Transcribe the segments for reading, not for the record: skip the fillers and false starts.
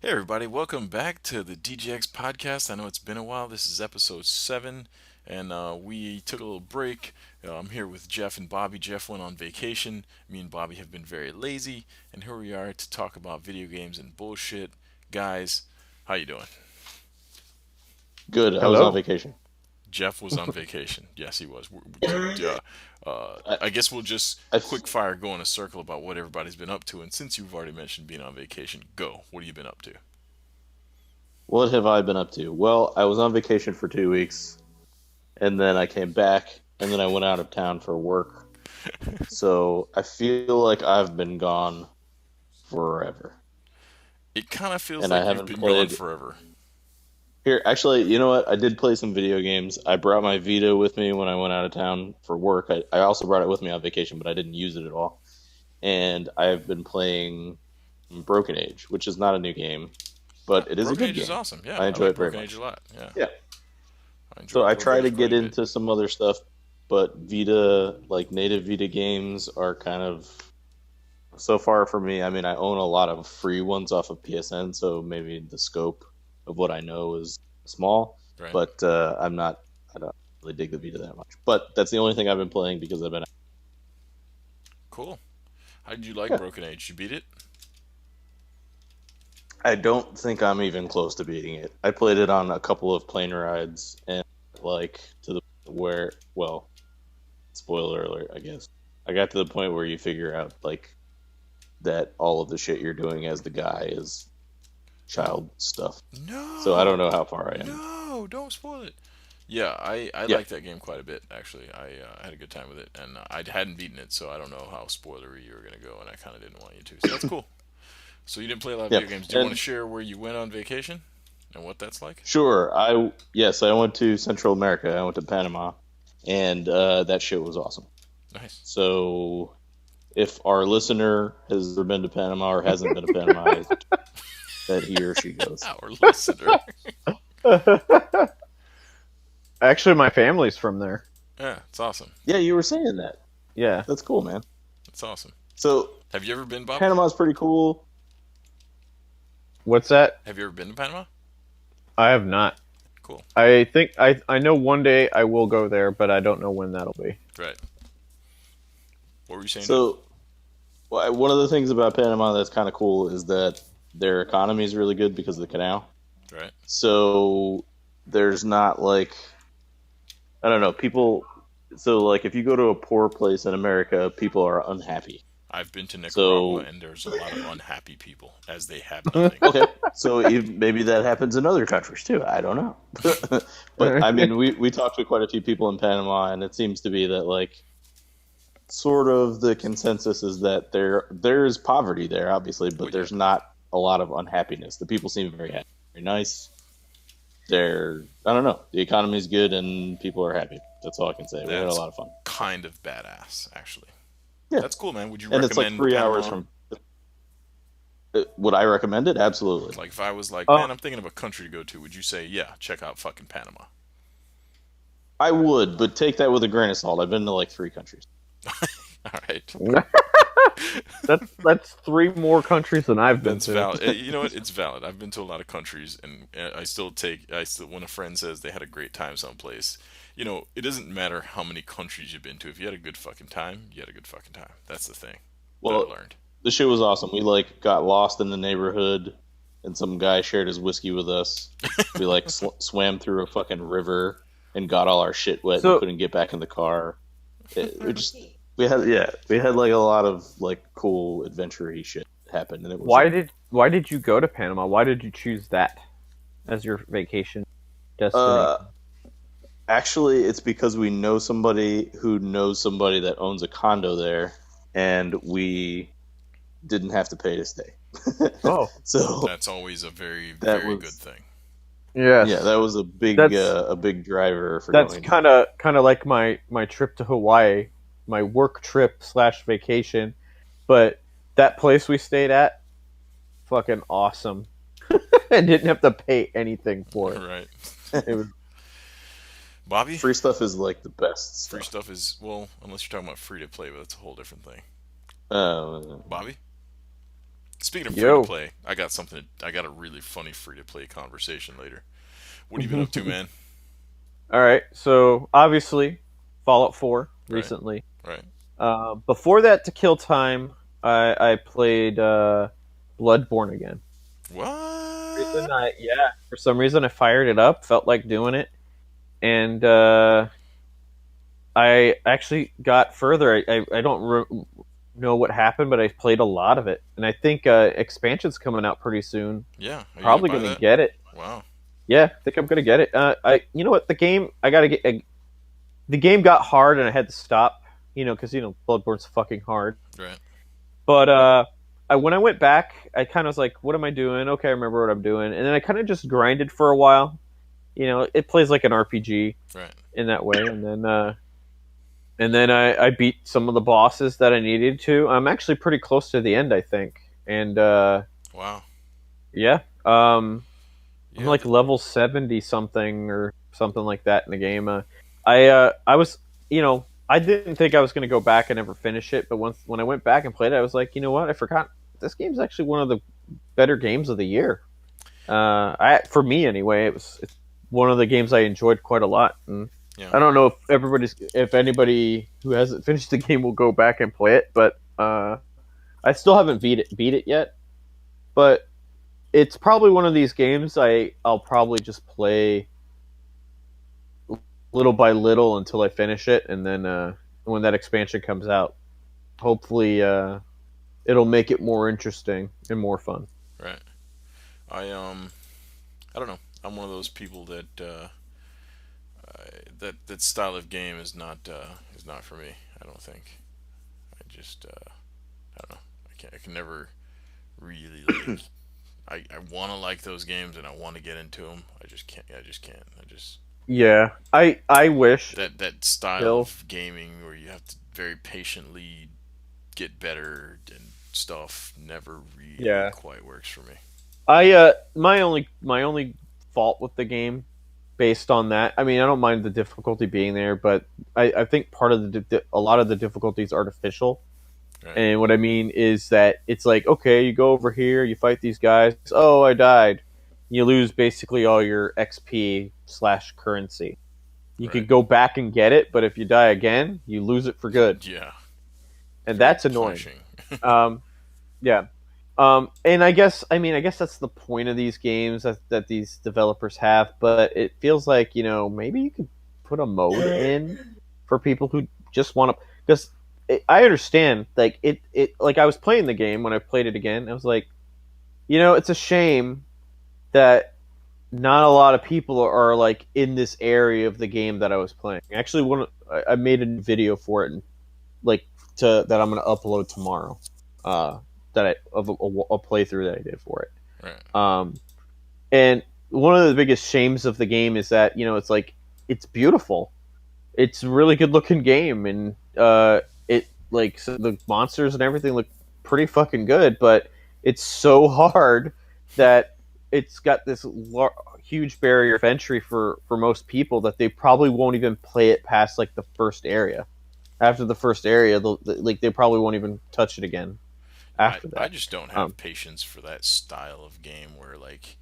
Hey everybody, welcome back to the Deus Ex podcast. I know it's been a while. This is episode 7, and we took a little break. I'm here with Jeff and Bobby. Jeff went on vacation. Me and Bobby have been very lazy, and here we are to talk about video games and bullshit. Guys, how you doing? Good. I was on Hello. vacation. Jeff was on vacation. Yes, he was. I, I guess we'll just I, quick fire go in a circle about what everybody's been up to. And since you've already mentioned being on vacation, go. What have you been up to? what have I been up to? Well, I was on vacation for 2 weeks, and then I came back, and then I went out of town for work. So I feel like I've been gone forever, It kind of feels and I like you've haven't been gone played. forever. Here, actually, you know what? I did play some video games. I brought my Vita with me when I went out of town for work. I also brought it with me on vacation, but I didn't use it at all. And I've been playing Broken Age, which is not a new game, but it is a Broken good Age is game. awesome. Yeah, I I enjoy like it very Broken Age much. a lot. Yeah, Yeah. I So enjoyed I Broken try Age to quite get a bit. into some other stuff, but Vita, like native Vita games, are kind of so far for me. I mean, I own a lot of free ones off of PSN, so maybe the scope of what I know is small, Right. but I don't really dig the Vita that much. But that's the only thing I've been playing because I've been. Cool. How did you like Yeah. Broken Age? You beat it? I don't think I'm even close to beating it. I played it on a couple of plane rides and like to the where, well, spoiler alert, I guess. I got to the point where you figure out like that all of the shit you're doing as the guy is child stuff. So I don't know No, how far I am. no, don't spoil it. Yeah, I Yeah, like that game quite a bit actually. I had a good time with it, and I hadn't beaten it, so I don't know how spoilery you were gonna go, and I kind of didn't want you to. So that's cool. So you didn't play a lot of yeah. video games. Do you want to And share where you went on vacation and what that's like? sure, I went to Central America. I went to Panama, and that shit was awesome. Nice. So if our listener has ever been to Panama or hasn't been to Panama, I suggest that he or she goes. Our listener. Actually, my family's from there. Yeah, it's awesome. Yeah, you were saying that. Yeah. That's cool, man. It's awesome. So Have you ever been, Bobby? Panama's pretty cool. What's that? Have you ever been to Panama? I have not. Cool. I think I know one day I will go there, but I don't know when that'll be. Right. What were you saying, Jeff? So one of the things about Panama that's kind of cool is that their economy is really good because of the canal. Right. So there's not like I don't know people. So like if you go to a poor place in America, people are unhappy. I've been to Nicaragua, So and there's a lot of unhappy people as they have nothing. okay, so maybe that happens in other countries too. I don't know, but I mean we talked to quite a few people in Panama, and it seems to be that like sort of the consensus is that there's poverty there, obviously, Well, but yeah, there's not a lot of unhappiness. The people seem very happy, very nice. I don't know, the economy's good and people are happy. That's all I can say. We had a that's lot of fun. kind of badass, actually. Yeah, That's cool, man. Would you and it's like recommend 3 hours Panama? from. Would I recommend it? Absolutely. Like, if I was like, Oh, man, I'm thinking of a country to go to, would you say, yeah, check out fucking Panama? I would, but take that with a grain of salt. I've been to like 3 countries. All right. that's three more countries than I've been That's to. valid. You know what? It's valid. I've been to a lot of countries, and I still, when a friend says they had a great time someplace, it doesn't matter how many countries you've been to. If you had a good fucking time, you had a good fucking time. That's the thing that I've Well, learned. the shit was awesome. We like got lost in the neighborhood, and some guy shared his whiskey with us. We like swam through a fucking river and got all our shit wet and So, couldn't get back in the car. We just we had like a lot of like cool adventure-y shit happen, and it was why did you go to Panama? Why did you choose that as your vacation uh destination? actually it's because we know somebody who knows somebody that owns a condo there, and we didn't have to pay to stay. Oh, So That's always a very, that very good was thing. yeah, yes. that was That's a big driver for that's going. kind of like my trip to Hawaii, my work trip slash vacation. But that place we stayed at, fucking awesome. And didn't have to pay anything for it. Right. It was Bobby, Free stuff is like the best free stuff. stuff is, well, unless you're talking about free to play, but that's a whole different thing. Uh, Bobby? Speaking of free to Yo. play, I got something. I got a really funny free to play conversation later. What have you been up to, man? All right. So obviously, Fallout 4 Right, recently. right. Before that, to kill time, I played Bloodborne again. What? For some reason I fired it up, felt like doing it, and I actually got further. I don't know what happened, but I played a lot of it, and I think expansion's coming out pretty soon. Yeah. Are you gonna Probably buy gonna that? get it. Wow. Yeah, I think I'm gonna get it. You know what? The game got hard, and I had to stop. Because Bloodborne's fucking hard. Right. But when I went back, I kind of was like, "What am I doing?" Okay, I remember what I'm doing, and then I kind of just grinded for a while. It plays like an RPG Right. in that way, and then I beat some of the bosses that I needed to. I'm actually pretty close to the end, I think, and Wow. yeah, I'm Yeah. like level 70 something or something like that in the game. I was, I didn't think I was going to go back and ever finish it, but when I went back and played it, I was like, you know what? I forgot this game's actually one of the better games of the year. For me anyway, it's one of the games I enjoyed quite a lot. And Yeah. I don't know if anybody who hasn't finished the game will go back and play it, but I still haven't beat it yet. But it's probably one of these games I'll probably just play little by little until I finish it, and then when that expansion comes out, hopefully it'll make it more interesting and more fun. Right. I don't know. I'm one of those people that that style of game is not for me. I don't think. I just I don't know. I can't. I can never really like. I want to like those games and I want to get into them. I just can't. I just can't. I just Yeah, I wish that style Hill. of gaming where you have to very patiently get better and stuff never really Yeah, quite works for me. my only fault with the game, based on that. I mean, I don't mind the difficulty being there, but I think part of a lot of the difficulty is artificial. Right. And what I mean is that it's like, okay, you go over here, you fight these guys. Oh, I died. You lose basically all your XP/currency. You Right. could go back and get it, but if you die again, you lose it for good, Yeah. and Very that's annoying. punishing. Um, yeah. And I guess that's the point of these games that these developers have. But it feels like maybe you could put a mode in for people who just want to. Because I understand, like like I was playing the game when I played it again. I was like, it's a shame that not a lot of people are like in this area of the game that I was playing. Actually, I made a video for it, and like that I'm going to upload tomorrow. Uh, that I of a playthrough that I did for it. Right. And one of the biggest shames of the game is that it's like it's beautiful. It's a really good looking game, and it like so the monsters and everything look pretty fucking good, but it's so hard that it's got this huge barrier of entry for most people that they probably won't even play it past like the first area. After the first area, they probably won't even touch it again after I that. just don't Um, have patience for that style of game where like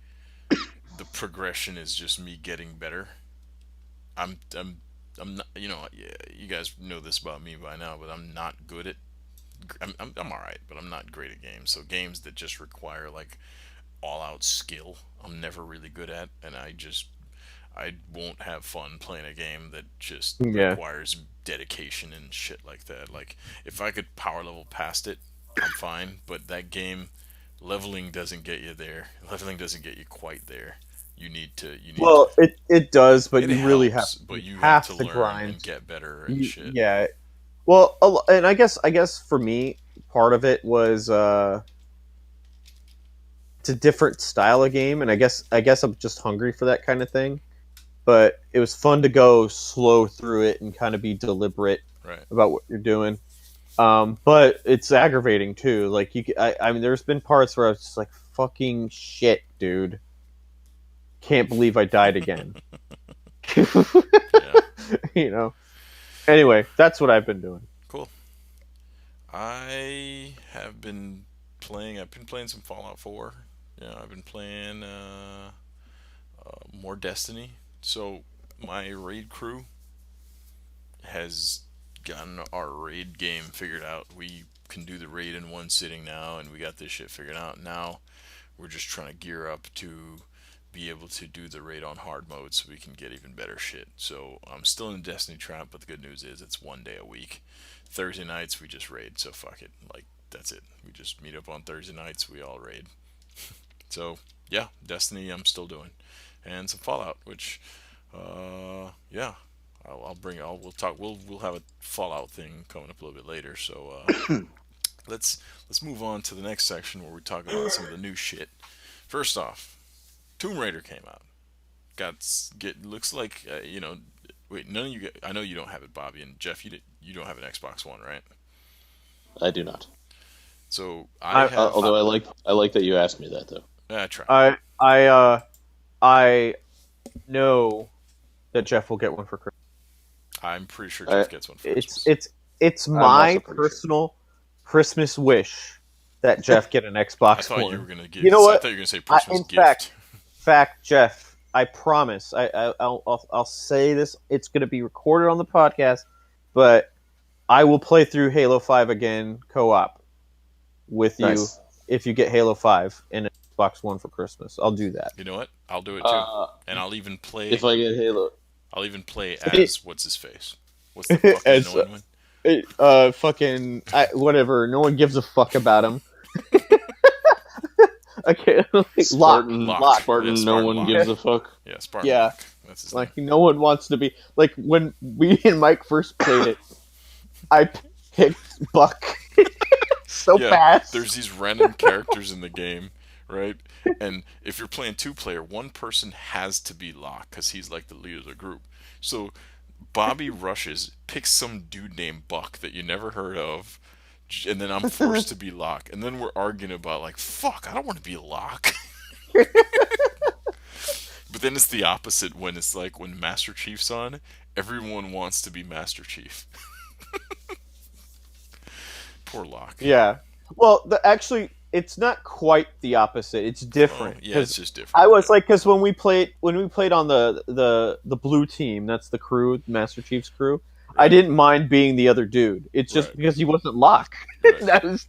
the progression is just me getting better. I'm not, yeah, you guys know this about me by now, but I'm not good at. I'm all right, but I'm not great at games. So games that just require like all out skill, I'm never really good at, and I won't have fun playing a game that just yeah. requires dedication and shit like that. Like if I could power level past it, I'm fine. But that game, leveling doesn't get you there. Leveling doesn't get you quite there. You need to. Well, it does, but It you really helps, you but you have to have to learn and grind. get better and shit. Yeah. Well, and I guess for me, part of it was it's a different style of game, and I guess I'm just hungry for that kind of thing. But it was fun to go slow through it and kind of be deliberate Right. about what you're doing. But it's aggravating too. Like I mean, there's been parts where I was just like, "Fucking shit, dude! Can't believe I died again." Yeah. you know. Anyway, that's what I've been doing. Cool. I have been I've been playing some Fallout 4. Yeah, I've been playing more Destiny. So my raid crew has gotten our raid game figured out. We can do the raid in one sitting now, and we got this shit figured out. Now we're just trying to gear up to be able to do the raid on hard mode so we can get even better shit. So I'm still in Destiny trap, but the good news is it's one day a week. Thursday nights we just raid, so fuck it. Like that's it. We just meet up on Thursday nights, we all raid. So yeah, Destiny I'm still doing. And some Fallout, which yeah, I'll bring. We'll talk. We'll have a Fallout thing coming up a little bit later. So let's move on to the next section where we talk about some of the new shit. First off, Tomb Raider came out. Looks like Wait, none of you. I know you don't have it, Bobby and Jeff. You don't have an Xbox One, right? I do not. So I have. Although I like that you asked me that though. I try. I know that Jeff will get one for Christmas. I'm pretty sure Jeff gets one for Christmas. It's I'm my also pretty personal Christmas wish that Jeff get an Xbox I thought One. you were gonna give. You know what? I thought you were gonna say Christmas in gift. fact, Jeff, I promise. I'll say this. It's going to be recorded on the podcast, but I will play through Halo 5 again co-op with you Nice. if you get Halo 5 and an Xbox One for Christmas. I'll do that. You know what? I'll do it too, and I'll even play. If I get Halo, I'll even play as what's his face. What's the fucking As, annoying one? Whatever. No one gives a fuck about him. Okay, Spartan, Lock. Spartan, Yeah, no Spartan one Lock. gives a fuck. Yeah, Spartan. Yeah. Lock. That's his name. Like no one wants to be like when we and Mike first played it. I picked Buck so Yeah, fast. there's these random characters in the game, right? And if you're playing two-player, one person has to be Locke because he's like the leader of the group. So Bobby rushes, picks some dude named Buck that you never heard of, and then I'm forced to be Locke. And then we're arguing about like, fuck, I don't want to be Locke. But then it's the opposite when it's like when Master Chief's on, everyone wants to be Master Chief. Poor Locke. Yeah. Well, actually, it's not quite the opposite. It's different. Oh, yeah, it's just different. I was like, because when we played on the blue team, that's the crew, Master Chief's crew. I didn't mind being the other dude. It's just Right. because he wasn't Locke. Right. that was.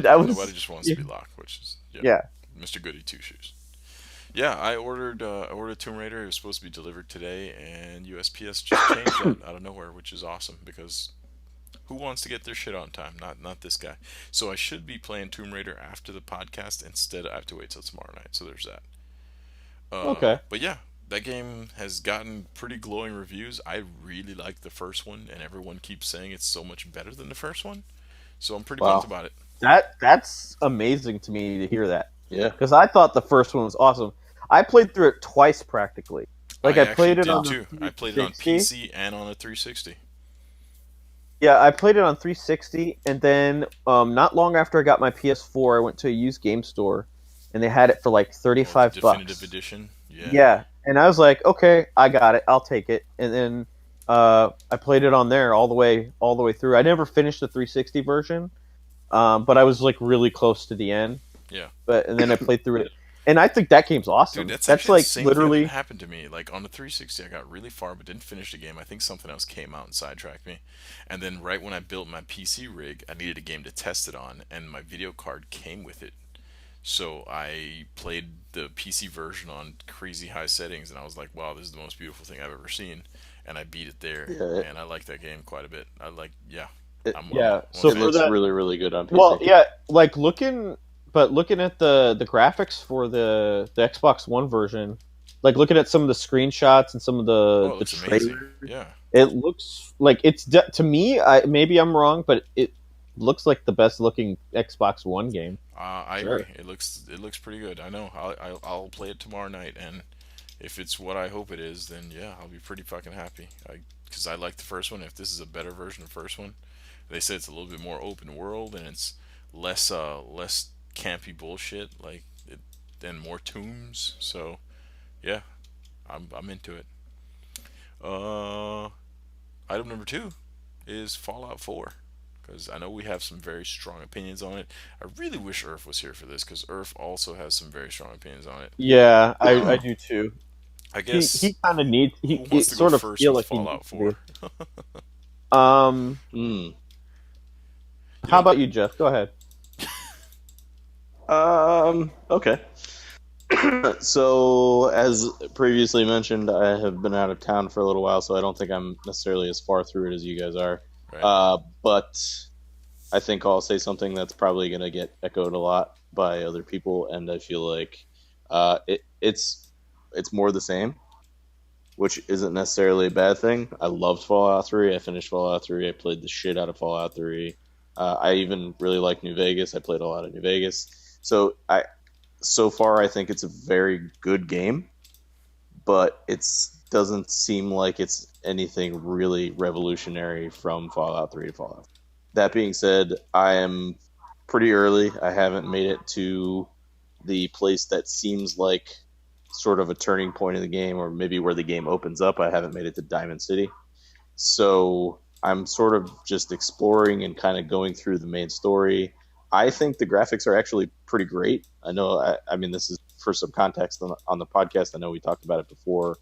Nobody just wants to be Locke, which is Yeah. Mr. Goody Two Shoes. Yeah, I ordered Tomb Raider. It was supposed to be delivered today, and USPS just changed that out of nowhere, which is awesome because who wants to get their shit on time? Not this guy. So I should be playing Tomb Raider after the podcast. Instead, I have to wait till tomorrow night. So there's that. Okay. But yeah, that game has gotten pretty glowing reviews. I really like the first one, and everyone keeps saying it's so much better than the first one. So I'm pretty pumped about it. That's amazing to me to hear that. Yeah. Because I thought the first one was awesome. I played through it twice practically. Like I played it on too. I played it on PC and on a 360. Yeah, I played it on 360, and then not long after I got my PS4, I went to a used game store, and they had it for like $35 Definitive edition. Yeah. Yeah, and I was like, okay, I got it, I'll take it, and then I played it on there all the way through. I never finished the 360 version, but I was like really close to the end. Yeah. And then I played through it, and I think that game's awesome. Dude, that's like the same literally thing that happened to me. Like on the 360, I got really far but didn't finish the game. I think something else came out and sidetracked me. And then right when I built my PC rig, I needed a game to test it on, and my video card came with it. So I played the PC version on crazy high settings, and I was like, "Wow, this is the most beautiful thing I've ever seen." And I beat it there, Yeah. and I like that game quite a bit. It- So It for looks that- really, really good on PC. Well, yeah, like looking at the graphics for the Xbox One version, like looking at some of the screenshots and some of the it's trailers, amazing. Yeah. it looks like to me. Maybe I'm wrong, but it looks like the best looking Xbox One game. I Sure. agree. It looks pretty good. I know. I'll play it tomorrow night, and if it's what I hope it is, then yeah, I'll be pretty fucking happy. Because I like the first one. If this is a better version of the first one, they said it's a little bit more open world and it's less campy bullshit and more tombs. So yeah, I'm into it. Item number 2 is Fallout 4. because I know we have some very strong opinions on it. I really wish Earth was here for this because Earth also has some very strong opinions on it. Yeah, I do too. I He guess kind of needs who he wants it to go sort of first feel with like he needs Fallout to be. 4? Um, Hmm. You how know, about you, Jeff? Go ahead. Okay. So, as previously mentioned, I have been out of town for a little while, so I don't think I'm necessarily as far through it as you guys are. right? But I think I'll say something that's probably going to get echoed a lot by other people, and I feel like it's more the same, which isn't necessarily a bad thing. I loved Fallout 3. I finished Fallout 3. I played the shit out of Fallout 3. I even really like New Vegas. I played a lot of New Vegas. So far, I think it's a very good game, but it doesn't seem like it's anything really revolutionary from Fallout 3 to Fallout. That being said, I am pretty early. I haven't made it to the place that seems like sort of a turning point in the game, or maybe where the game opens up. I haven't made it to Diamond City. So I'm sort of just exploring and kind of going through the main story. I think the graphics are actually pretty great. I mean, this is for some context on the podcast. I know we talked about it before,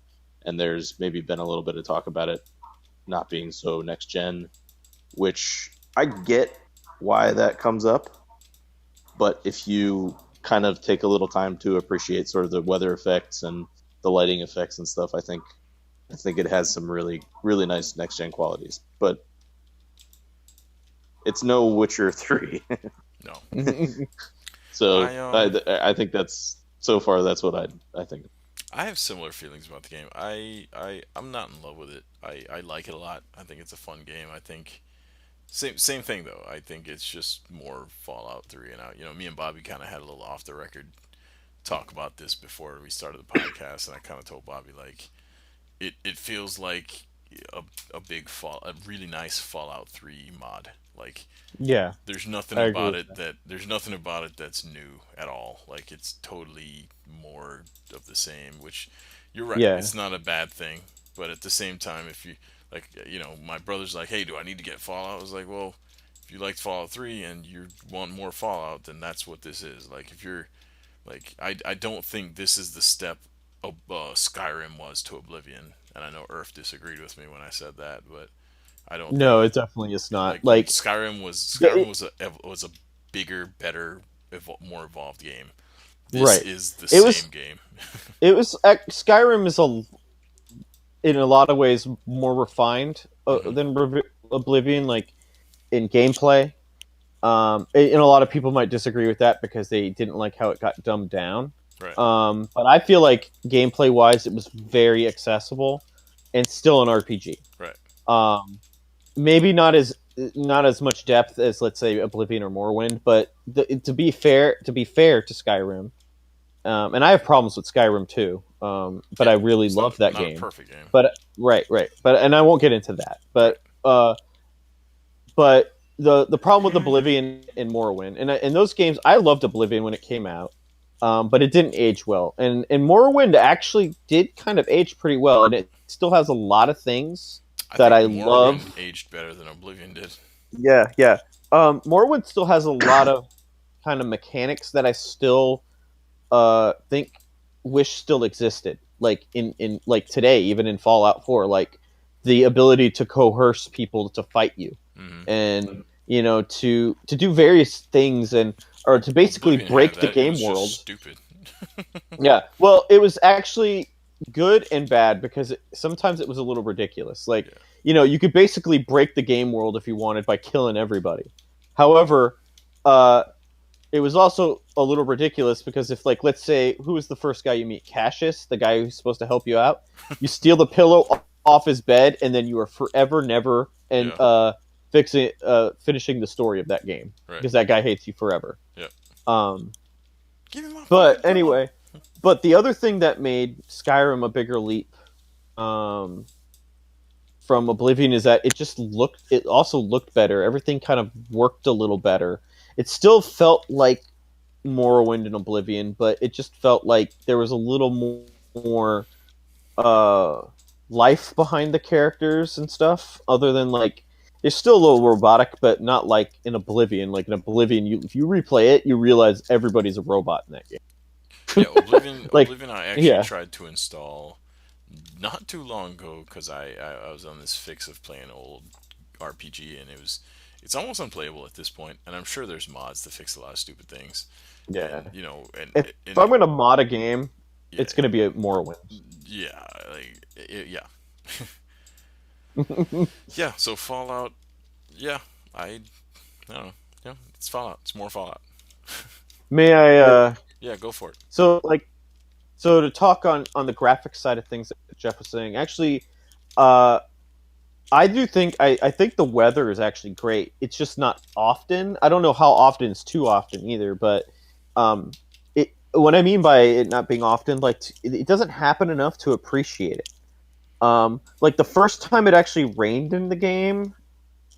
and there's maybe been a little bit of talk about it not being so next gen, which I get why that comes up. But if you kind of take a little time to appreciate sort of the weather effects and the lighting effects and stuff, I think it has some really really nice next gen qualities. But it's no Witcher 3. No, So I I think that's so far that's what I think. I have similar feelings about the game. I'm not in love with it. I like it a lot. I think it's a fun game. I think same thing though. I think it's just more Fallout 3 and out. You know, me and Bobby kind of had a little off the record talk about this before we started the podcast, and I kind of told Bobby like it feels like a, a really nice Fallout 3 mod. Like Yeah, I agree with that. there's nothing about it that's new at all. Like it's totally more of the same, which you're right. Yeah, It's not a bad thing, but at the same time, if you like, my brother's like, "Hey, do I need to get Fallout?" I was like, "Well, if you liked Fallout 3 and you want more Fallout, then that's what this is." Like if you're like I don't think this is the step Skyrim was to Oblivion, and I know Earth disagreed with me when I said that, but I don't no, think it definitely is not. like Like, Skyrim it, was a bigger, better, more evolved game. This right. is the It same was. game. It was. Skyrim is in a lot of ways more refined Hmm. than Oblivion. Like in gameplay, and a lot of people might disagree with that because they didn't like how it got dumbed down. Right. But I feel like gameplay wise, it was very accessible and still an RPG. Right. Um, maybe not as much depth as let's say Oblivion or Morrowind, but to be fair to Skyrim, and I have problems with Skyrim too. But Yeah. I really It's not love that not a game. perfect game. But right, but and I won't get into that. Right. But the problem with Oblivion and Morrowind, and those games, I loved Oblivion when it came out, but it didn't age well. And Morrowind actually did kind of age pretty well, and it still has a lot of things I that think I Morrowind love. aged better than Oblivion did. Yeah. Morrowind still has a lot of kind of mechanics that I still think wish still existed. Like in like today, even in Fallout 4, like the ability to coerce people to fight you, Hmm. and to do various things, and or to basically Oblivion had break the that. It game was just world. stupid. Yeah, well, it was actually good and bad because sometimes it was a little ridiculous. Like, Yeah. you could basically break the game world if you wanted by killing everybody. However, uh, it was also a little ridiculous because if, like, let's say, who was the first guy you meet? Cassius, the guy who's supposed to help you out. You steal the pillow off his bed, and then you are forever never and Yeah. finishing the story of that game Right. because that guy hates you forever. Yeah. Um, Give me my fucking but pillow. anyway, but the other thing that made Skyrim a bigger leap um, from Oblivion is that it also looked better. Everything kind of worked a little better. It still felt like Morrowind and Oblivion, but it just felt like there was a little more uh, life behind the characters and stuff, other than like It's still a little robotic, but not like in Oblivion. Like in Oblivion, if you replay it, you realize everybody's a robot in that game. Yeah, Oblivion. Like, Oblivion. I actually yeah, tried to install not too long ago because I was on this fix of playing old RPG, and it's almost unplayable at this point. And I'm sure there's mods to fix a lot of stupid things. yeah. And If I'm gonna mod a game, yeah, it's gonna be a Morrowind. yeah, yeah, yeah. So Fallout, yeah, I don't know, yeah, it's Fallout. It's more Fallout. May I? Yeah, go for it. So like, so to talk on the graphics side of things that Jeff was saying, actually, uh, I do think I think the weather is actually great. It's just not often. I don't know how often it's too often either, but um, it what I mean by it not being often, like it doesn't happen enough to appreciate it. Like the first time it actually rained in the game,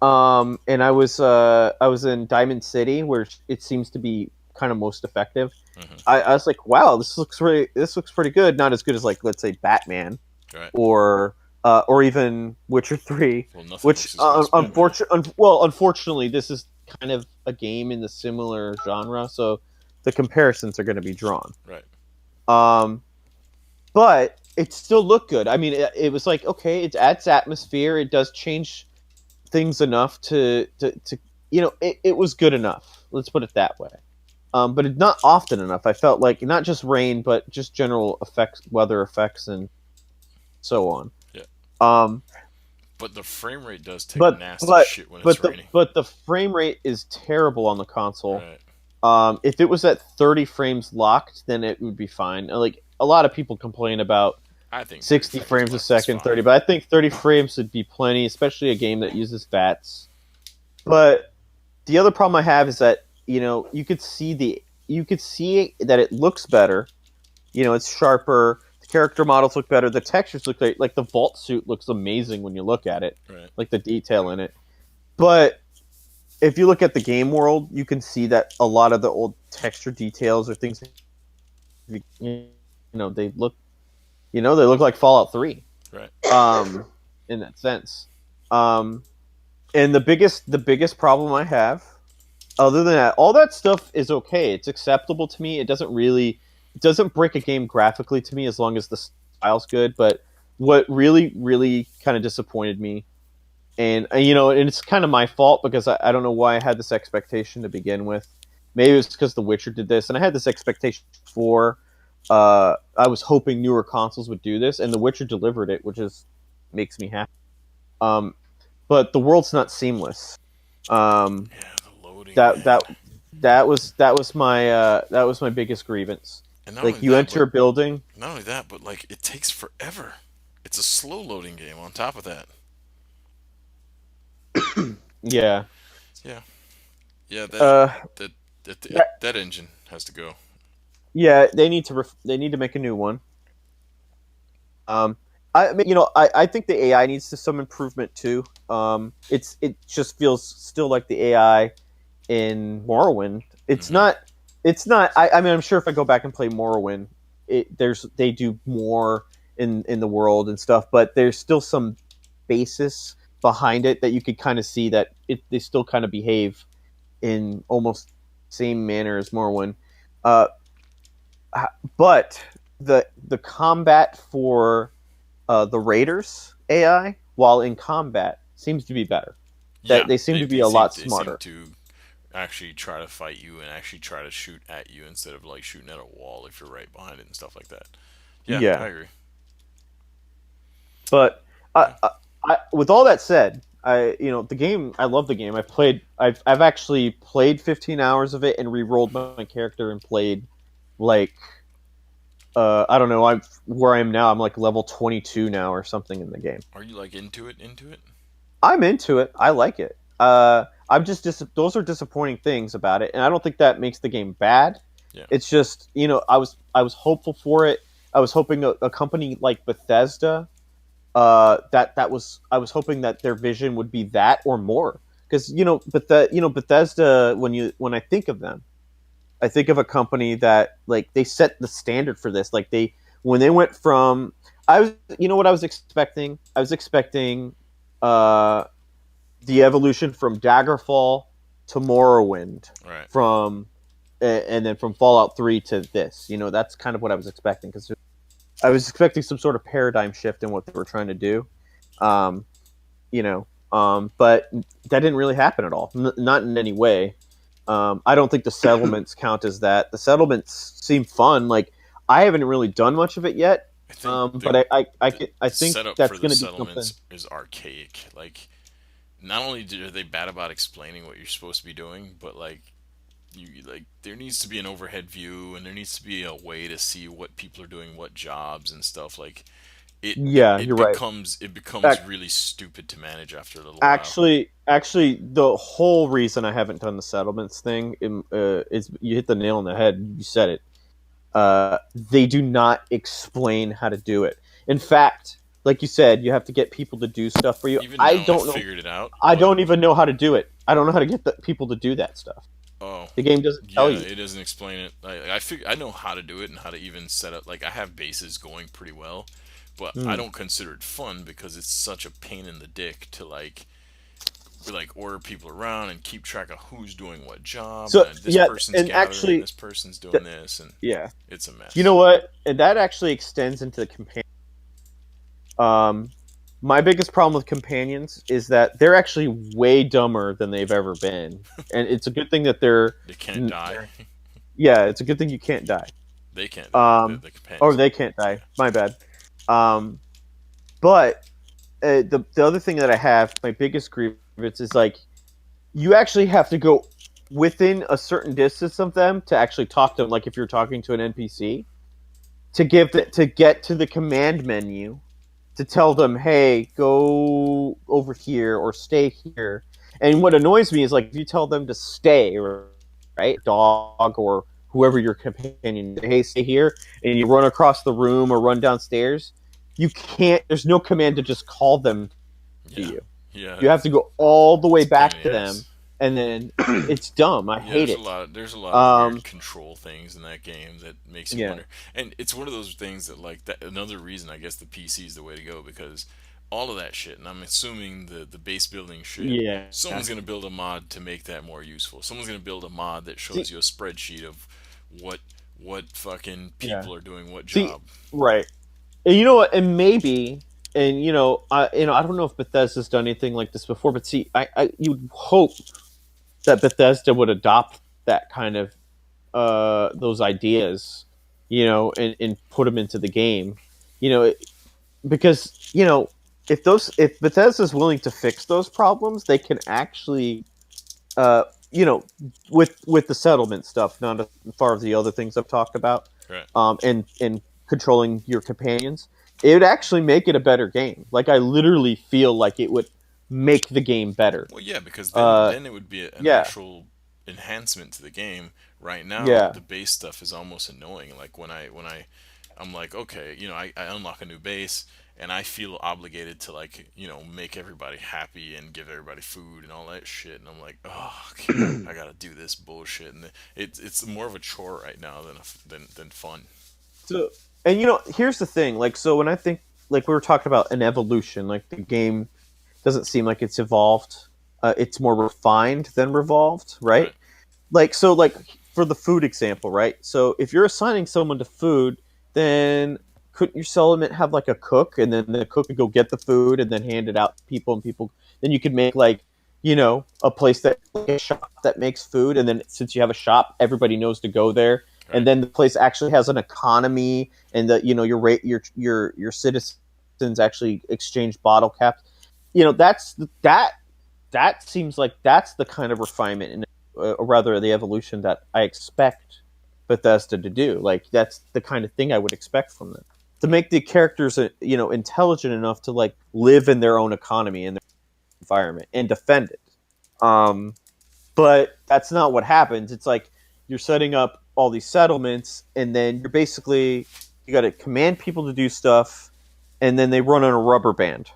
and I was in Diamond City where it seems to be kind of most effective. Hmm. I was like, wow, this looks pretty good. Not as good as like let's say Batman Right. or even Witcher 3, Well, nothing which looks as good as Batman. unfortunately this is kind of a game in the similar genre, so the comparisons are going to be drawn. Right. Um, but it still looked good. I mean, it was like okay, it adds atmosphere. It does change things enough to it was good enough. Let's put it that way. But it's not often enough. I felt like not just rain, but just general effects, weather effects, and so on. Yeah. Um, But the frame rate does take but nasty but shit when it's raining. but the frame rate is terrible on the console. Right. If it was at 30 frames locked, then it would be fine. Like a lot of people complain about I think 30 60 frames frames a left is second, fine. 30, but I think 30 frames would be plenty, especially a game that uses VATs. But the other problem I have is that you could see that it looks better. It's sharper. The character models look better. The textures look like the vault suit looks amazing when you look at it, Right. like the detail in it. But if you look at the game world, you can see that a lot of the old texture details or things, they look, they look like Fallout 3. Right. In that sense. Um, and the biggest problem I have, other than that, all that stuff is okay. It's acceptable to me. It doesn't break a game graphically to me as long as the style's good. But what really, really kind of disappointed me, and it's kind of my fault because I don't know why I had this expectation to begin with. Maybe it's because The Witcher did this, and I had this expectation before. I was hoping newer consoles would do this, and The Witcher delivered it, which makes me happy. Um, but the world's not seamless. Um, Yeah, the loading, that man. that that was my biggest grievance. And not only Like you that, enter but a building, like it takes forever. It's a slow loading game on top of that. yeah, Yeah. Yeah, uh, that, that engine has to go. yeah, they need to make a new one. Um, I mean, I think the AI needs some improvement too. It just feels still like the AI in Morrowind. Hmm. It's not. I mean, I'm sure if I go back and play Morrowind, they do more in the world and stuff, but there's still some basis behind it that you could kind of see that they still kind of behave in almost same manner as Morrowind. Uh, but the combat for the Raiders AI while in combat seems to be better. That Yeah, they seem to be a lot they seem smarter. to actually try to fight you and actually try to shoot at you instead of like shooting at a wall if you're right behind it and stuff like that. Yeah, I Yeah, agree. but Yeah. with all that said, the game. I love the game. I've actually played 15 hours of it and re-rolled my character and played like I don't know. I'm where I am now. I'm like level 22 now or something in the game. Are you like into it? Into it? I'm into it. I like it. I'm just those are disappointing things about it, and I don't think that makes the game bad. Yeah. It's just I was hopeful for it. I was hoping a company like Bethesda, I was hoping that their vision would be that or more, because Bethesda, when I think of them, I think of a company that like they set the standard for this. Like when they went from I was what I was expecting. I was expecting uh the evolution from Daggerfall to Morrowind, Right. from and then from Fallout 3 to this. That's kind of what I was expecting, because I was expecting some sort of paradigm shift in what they were trying to do. Um, but that didn't really happen at all. Not in any way. I don't think the settlements count as that. The settlements seem fun. Like, I haven't really done much of it yet. I think But I the think setup that's for the going to be something. settlements is archaic. Like, not only are they bad about explaining what you're supposed to be doing, but like there needs to be an overhead view, and there needs to be a way to see what people are doing, what jobs and stuff. Like, Yeah, you're right. it becomes really stupid to manage after a little while. Actually, the whole reason I haven't done the settlements thing is, you hit the nail on the head. You said it. They do not explain how to do it. In fact, like you said, you have to get people to do stuff for you. Even I now, I don't know. figured it out, I but don't even know how to do it. I don't know how to get the people to do that stuff. oh, The game doesn't tell yeah, you. it doesn't explain it. I know how to do it and how to even set up. Like, I have bases going pretty well, but I Hmm. don't consider it fun because it's such a pain in the dick to order people around and keep track of who's doing what job, So and this yeah, person's and gathering, actually, this person's doing th- this, and yeah. it's a You mess. know what? And that actually extends into the companion. Um, my biggest problem with companions is that they're actually way dumber than they've ever been, and it's a good thing that they're. They can't die. Yeah, it's a good thing you can't die. They can't die. Um, The or companions they can't. can't die. Yeah. My bad. Um, but the other thing that I have, my biggest grievance is, like, you actually have to go within a certain distance of them to actually talk to them. Like, if you're talking to an NPC, to get to the command menu, to tell them, hey, go over here or stay here. And what annoys me is, like, if you tell them to stay, right, dog or whoever your companion, hey, stay here, and you run across the room or run downstairs, you can't. There's no command to just call them to Yeah. you. Yeah. You have to go all the way It's a pain in back the to them, ass. and then it's dumb. I Yeah, hate it. there's a lot of weird Um, control things in that game that makes you yeah, wonder. And it's one of those things that, like, that another reason I guess the PC is the way to go, because all of that shit, and I'm assuming the base building shit, yeah. someone's gonna build a mod to make that more useful. Someone's gonna build a mod that shows See, you a spreadsheet of what what fucking yeah. people are doing what See, job. right. And you know what? And maybe, and I don't know if Bethesda's done anything like this before, but see, you'd hope that Bethesda would adopt that kind of those ideas, and put them into the game, you know, because if Bethesda's willing to fix those problems, they can actually, uh, you know, with the settlement stuff, not as far as the other things I've talked about, Right. and controlling your companions, it would actually make it a better game. Like, I literally feel like it would make the game better. Well, yeah, because Uh, then it would be an yeah, actual enhancement to the game. Right now, yeah, the base stuff is almost annoying. Like, I'm like, okay, I unlock a new base, and I feel obligated to, like, make everybody happy and give everybody food and all that shit. And I'm like, oh god, I gotta do this bullshit, and it's more of a chore right now than fun. So, and here's the thing. Like, so when I think, like, we were talking about an evolution, like, the game doesn't seem like it's evolved. It's more refined than revolved, right? Right. Like, so, like, for the food example, right? So if you're assigning someone to food, then couldn't your settlement have, like, a cook, and then the cook could go get the food and then hand it out to people, and people, then you could make, like, a place, that, like, a shop that makes food, and then since you have a shop, everybody knows to go there, and Right. then the place actually has an economy, and that your rate, your citizens actually exchange bottle caps. That seems like that's the kind of refinement, or rather the evolution, that I expect Bethesda to do. Like, that's the kind of thing I would expect from them, to make the characters intelligent enough to, like, live in their own economy and their environment and defend it. Um, but that's not what happens. It's like you're setting up all these settlements, and then you got to command people to do stuff, and then they run on a rubber band.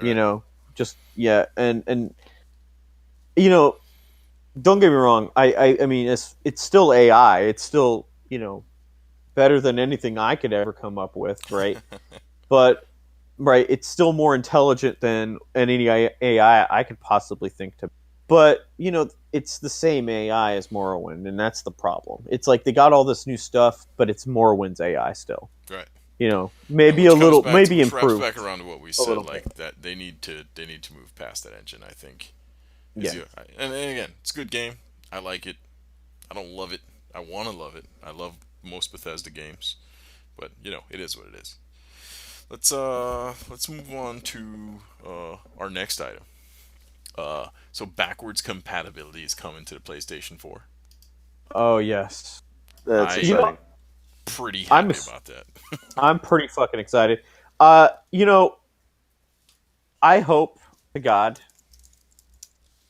You Right. know, just, yeah, and you know, don't get me wrong. I mean, it's still AI. It's still, better than anything I could ever come up with, right? But right? It's still more intelligent than any AI I could possibly think to. But it's the same AI as Morrowind, and that's the problem. It's like they got all this new stuff, but it's Morrowind's AI still. Right. Maybe a Which comes little, back to maybe which wraps improved back around to what we a said, little bit. like that they need to move past that engine. I think. Yeah. And again, it's a good game. I like it. I don't love it. I want to love it. I love most Bethesda games, but it is what it is. Let's move on to our next item. So backwards compatibility is coming to the PlayStation 4. Oh yes. That's I exciting. pretty I'm happy about that. I'm pretty fucking excited. You know, I hope to God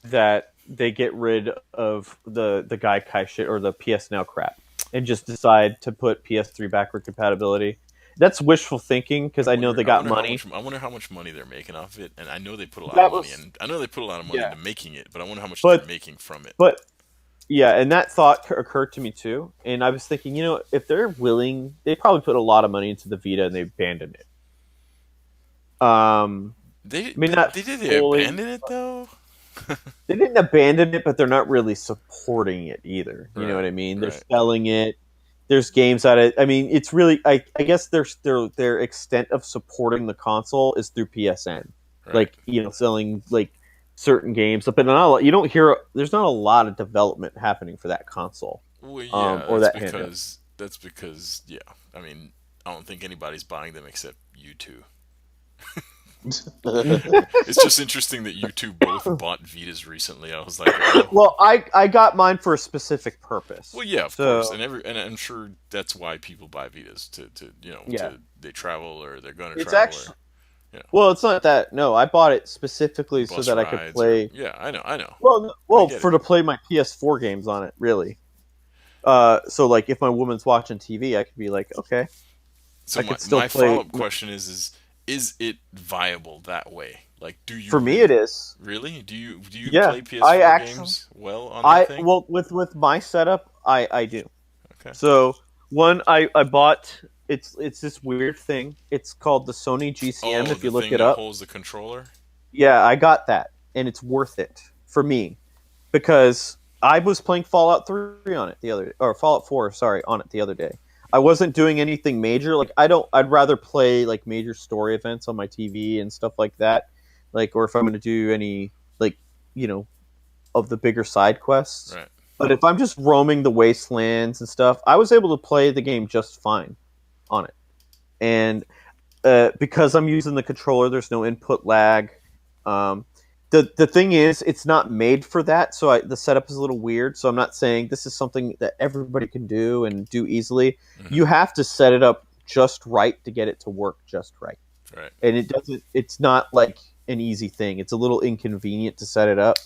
that they get rid of the Gaikai shit or the PS Now crap and just decide to put PS3 backward compatibility. That's wishful thinking because I know they got money. I wonder how much money they're making off of it, and I know they put a lot of That money, was and I know they put a lot of money yeah, into making it, but I wonder how much they're but making from it. but yeah, and that thought occurred to me too. And I was thinking, if they're willing, they probably put a lot of money into the Vita and they abandoned it. I mean, not Did they fully. abandon it though? They didn't abandon it, but they're not really supporting it either. You know what Right, I mean? They're right, selling it. There's games at it. I mean, it's really. I guess their extent of supporting the console is through PSN, right. selling like certain games. But you don't hear. There's not a lot of development happening for that console, Well, yeah, or that handheld. that's because yeah. I mean, I don't think anybody's buying them except you two. It's just interesting that you two both bought Vitas recently. I was like, oh. Well, I got mine for a specific purpose. Well, yeah, of course, So and I'm sure that's why people buy Vitas to yeah, they travel or they're gonna it's travel or actually well, it's not that. No, I bought it specifically so bus that I could rides or play. yeah, I know, I Well, get for it. to play my PS4 games on it, really. So like if my woman's watching TV, I could be like, okay, So I my could still my follow play. up question is it viable that way? Like, do you For me, it really is. do you Yeah, play I PS4 actually, games well on that thing? well with my setup, I do. Okay. So one I bought. It's this weird thing. It's called the Sony GCM. Oh, If the you look thing it that up, holds the controller. yeah, I got that, and it's worth it for me because I was playing Fallout 3 on it the other or Fallout 4, sorry, on it the other day. I wasn't doing anything major. Like I'd rather play like major story events on my TV and stuff like that. Like or if I'm going to do any like, you know, of the bigger side quests. Right. But if I'm just roaming the wastelands and stuff, I was able to play the game just fine on it. And because I'm using the controller, there's no input lag. Um, the thing is, it's not made for that, so the setup is a little weird. So I'm not saying this is something that everybody can do and do easily. Hmm. You have to set it up just right to get it to work just right, Right. and it doesn't. It's not like an easy thing. It's a little inconvenient to set it up,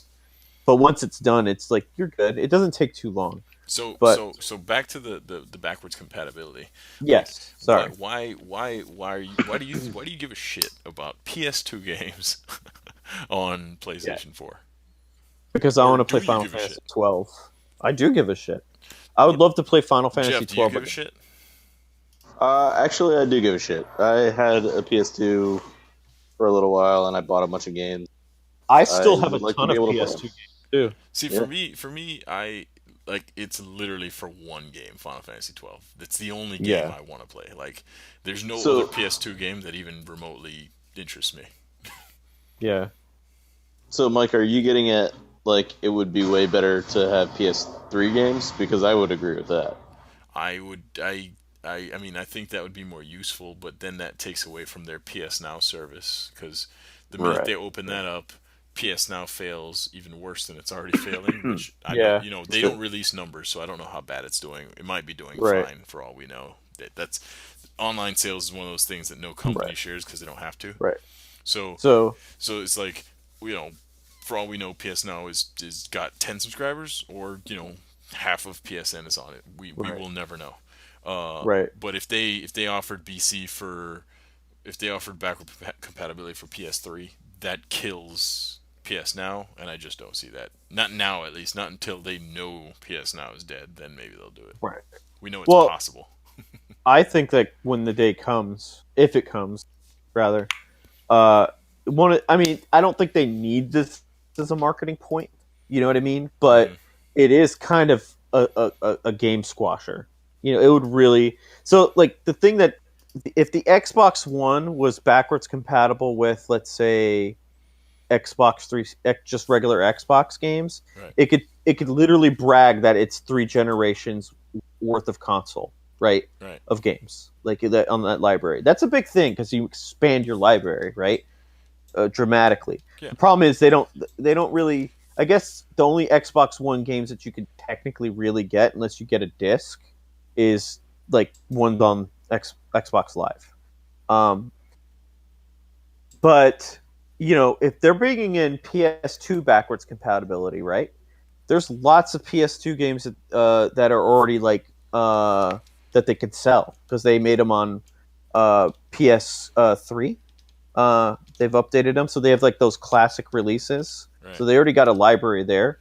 but once it's done, it's like you're good. It doesn't take too long. So But so back to the backwards compatibility. Like yes, sorry, why do you give a shit about PS2 games on yeah, PlayStation 4? because I Or want to do play you Final give a shit? Fantasy 12. I do give a shit. I would love to play Final Fantasy Jeff, do you 12 give a again. shit? Actually, I do give a shit. I had a PS2 for a little while, and I bought a bunch of games. I I still have a would like to ton be of able to play PS2 them. games too. See, Yeah. for me, I like it's literally for one game, Final Fantasy 12. That's the only game Yeah, I want to play. Like, there's no other So, PS2 game that even remotely interests me. yeah. so Mike, are you getting at like it would be way better to have PS3 games? Because I would agree with that. I would, I mean, I think that would be more useful, but then that takes away from their PS Now service because the minute Right. they open that up, PS Now fails even worse than it's already failing. Which I don't, Yeah. they don't release numbers, so I don't know how bad it's doing. It might be doing Right. fine for all we know. That's online sales is one of those things that no Right. company shares because they don't have to. Right. So, So so it's like you know, for all we know, PS Now is got 10 subscribers, or half of PSN is on it. We right. will never know. Right. But if they offered BC for if they offered backward compatibility for PS3, that kills PS Now, and I just don't see that. Not now, at least. Not until they know PS Now is dead. Then maybe they'll do it. Right. We know it's Well, possible. I think that when the day comes, if it comes, rather, Uh, I mean, I don't think they need this as a marketing point. You know what I mean? Hmm. But it is kind of a game squasher. You know, it would really. So, like, the thing that if the Xbox One was backwards compatible with, let's say, Xbox Three, just regular Xbox games, Right. it could literally brag that it's 3 generations worth of console, right? Right. Of games like that on that library. That's a big thing because you expand your library, right? Dramatically. Yeah. The problem is they don't really. I guess the only Xbox One games that you could technically really get, unless you get a disc, is like ones on Xbox Live. Um, but you know, if they're bringing in PS2 backwards compatibility, right? There's lots of PS2 games that are already like that they could sell because they made them on PS3. They've updated them, so they have like those classic releases. Right. So they already got a library there.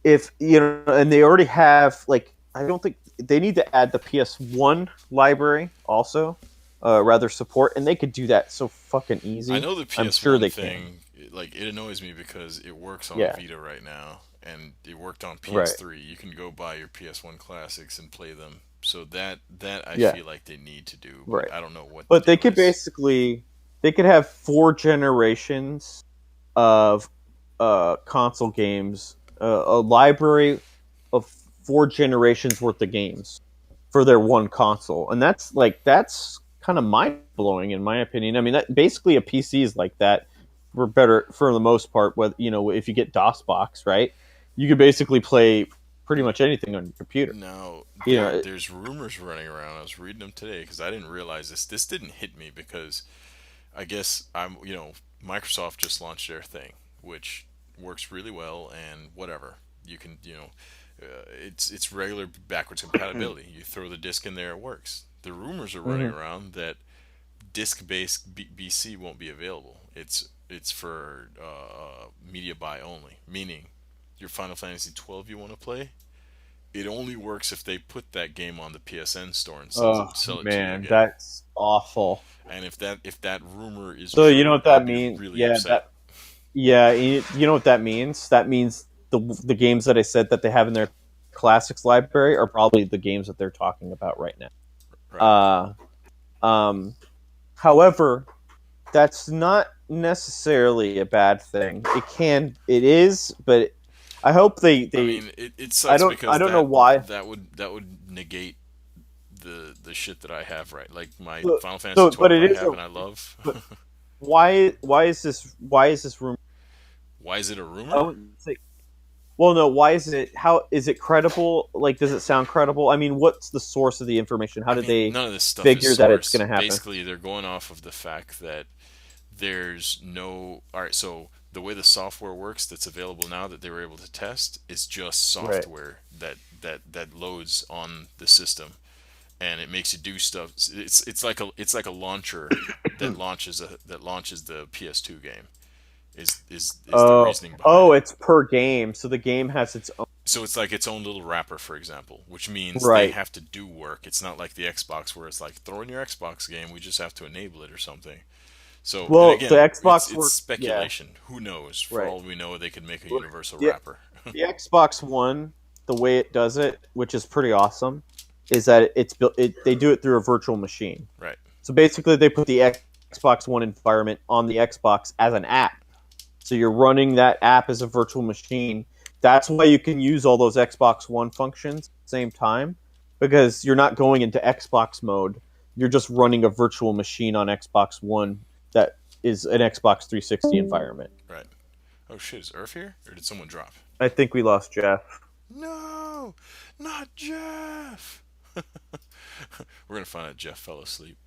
If you know, and they already have like, I don't think they need to add the PS1 library also, rather support, and they could do that so fucking I easy. know the I'm sure PS1 they can. thing, like it annoys me because it works on a Yeah, Vita right now, and it worked on right. PS3. You can go buy your PS1 classics and play them. So that I Yeah, feel like they need to do, but right. I don't know what the But deal is. they could have 4 generations of console games, a library of 4 generations worth of games for their one console, and that's kind of mind blowing in my opinion. I mean, that basically a PC is like that for better for the most part. Whether you know if you get DOSBox, right, you could basically play pretty much anything on your computer. Now You know, there's rumors running around. I was reading them today because I didn't realize this. This didn't hit me because I guess Microsoft just launched their thing, which works really well and whatever. You can it's regular backwards compatibility. You throw the disc in there, it works. The rumors are running Mhm. around that disc-based BC won't be available. It's for media buy only, meaning your Final Fantasy 12 you want to play. It only works if they put that game on the PSN store and Oh sell it to you man, again. that's awful. And if that rumor is So you know true, what I'll that be means? really Yeah, upset. you know what that means? That means the games that I said that they have in their classics library are probably the games that they're talking about right now. Right. Um, however, that's not necessarily a bad thing. It is, but I hope I mean, it I sucks don't because know why. that would negate the shit that I have, right. Like my So, Final Fantasy but 12 it I is have and I love. but why is this room? Why is it a I rumor? wouldn't say Well, no. Why is it? How is it credible? Like, does it sound credible? I mean, what's the source of the information? How I did mean, they none of this stuff is figure that it's source. going to happen? Basically, they're going off of the fact that there's no. All right, so the way the software works that's available now that they were able to test is just Right. software that loads on the system, and it makes you do stuff. It's like a launcher that launches the PS2 game. Is the reasoning behind Oh, it. it's per game, so the game has its own. So it's like its own little wrapper, for example, which means they Right. have to do work. It's not like the Xbox where it's like throw in your Xbox game, we just have to enable it or something. So, and Well, the again, it's Xbox it's work. Yeah. speculation. Who knows? For Right. all we know, they could make a universal Yeah. wrapper. The Xbox One, the way it does it, which is pretty awesome, is that it's built. They do it through a virtual machine. Right. So basically, they put the Xbox One environment on the Xbox as an app. So you're running that app as a virtual machine. That's why you can use all those Xbox One functions at the same time, because you're not going into Xbox mode. You're just running a virtual machine on Xbox One that is an Xbox 360 environment. Right. Oh shit! Is Earth here, or did someone drop? I think we lost Jeff. No, not Jeff. We're gonna find out Jeff fell asleep.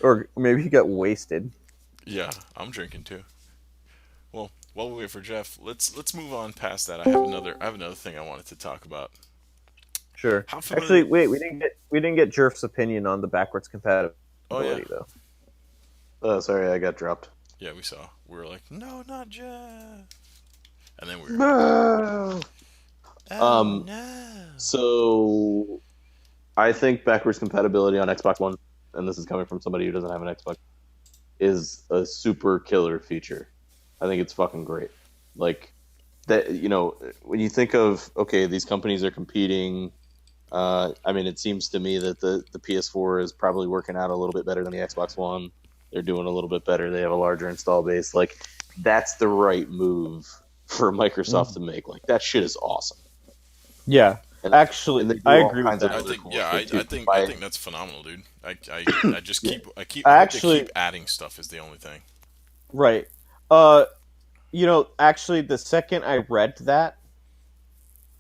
Or maybe he got wasted. Yeah, I'm drinking too. Well, while we wait for Jeff, let's move on past that. I have another thing I wanted to talk about. Sure. How Actually, familiar? wait, we didn't get Jeff's opinion on the backwards Oh yeah, compatibility though. Oh, sorry, I got dropped. yeah. We saw. We were like, no, not Jeff. And then we were here. No. Oh Um, no. so I think backwards compatibility on Xbox One and this is coming from somebody who doesn't have an Xbox, is a super killer feature. I think it's fucking great. Like that, when you think of okay, these companies are competing. I mean, it seems to me that the PS4 is probably working out a little bit better than the Xbox One. They're doing a little bit better. They have a larger install base. Like that's the right move for Microsoft to make. Like that shit is awesome. Yeah, And actually, and they I do all agree with kinds of that. I other think cool yeah, shit too. I By think that's phenomenal, dude. I just yeah, I hope they Actually, keep adding stuff is the only thing. right. Actually, the second I read that,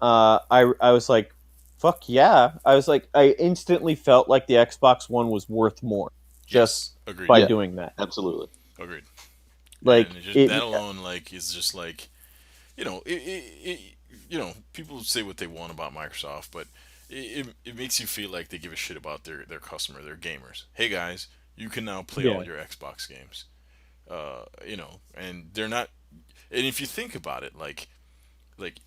I was like, "Fuck yeah!" I was like, I instantly felt like the Xbox One was worth more just Yes, agreed, by yeah, doing that. absolutely. agreed. And Like it just it, that alone like is just like people say what they want about Microsoft, but it makes you feel like they give a shit about their customer, their gamers. Hey guys, you can now play all yeah, your Xbox games. And they're not. And if you think about it, like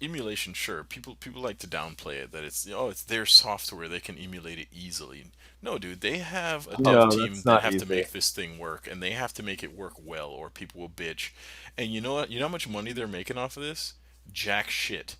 emulation, sure, people like to downplay it that it's their software, they can emulate it easily. No, dude, they have a dev no, team that's that not have to easy. make this thing work, and they have to make it work well, or people will bitch. And you know what? You know how much money they're making off of this? Jack shit.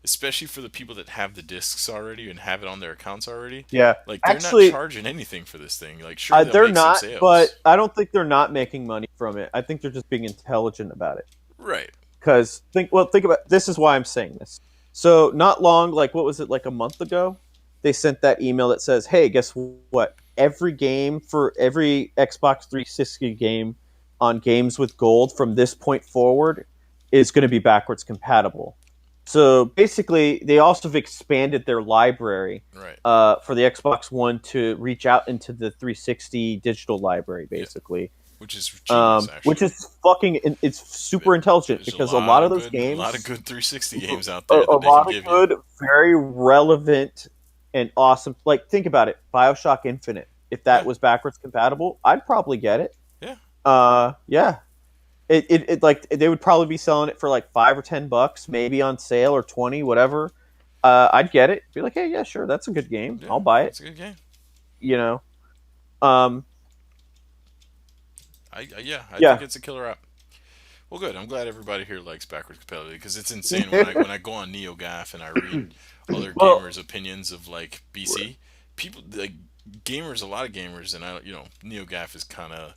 Especially for the people that have the discs already and have it on their accounts already. Yeah, Like they're not actually, charging anything for this thing. Like sure they'll they're make some not, but sales. I don't think they're not making money from it. I think they're just being intelligent about it. Right. Because think about this is why I'm saying this. So not long, like what was it, like a month ago, they sent that email that says, "Hey, guess what? Every game for every Xbox 360 game on Games with Gold from this point forward is going to be backwards compatible." So basically, they also have expanded their library Right. for the Xbox One to reach out into the 360 digital library, Yeah. basically, Which is genius which actually. is fucking. It's super intelligent There's because a lot of those a lot of games, good 360 games out there a that they can lot of give you. good, very relevant and awesome. Like think about it, Bioshock Infinite. If that Yeah. was backwards compatible, I'd probably get it. Yeah. Yeah. It like they would probably be selling it for like $5 or $10, maybe on sale or 20, whatever. I'd get it. Be like, hey, yeah, sure, that's a good game. Yeah. I'll buy it. It's a good game. You know. Um, Yeah, I think yeah. it's a killer app. Well, good. I'm glad everybody here likes backwards compatibility because it's insane when I go on NeoGAF and I read other Well, gamers' opinions of like BC. People like gamers, a lot of gamers, and NeoGAF is kind of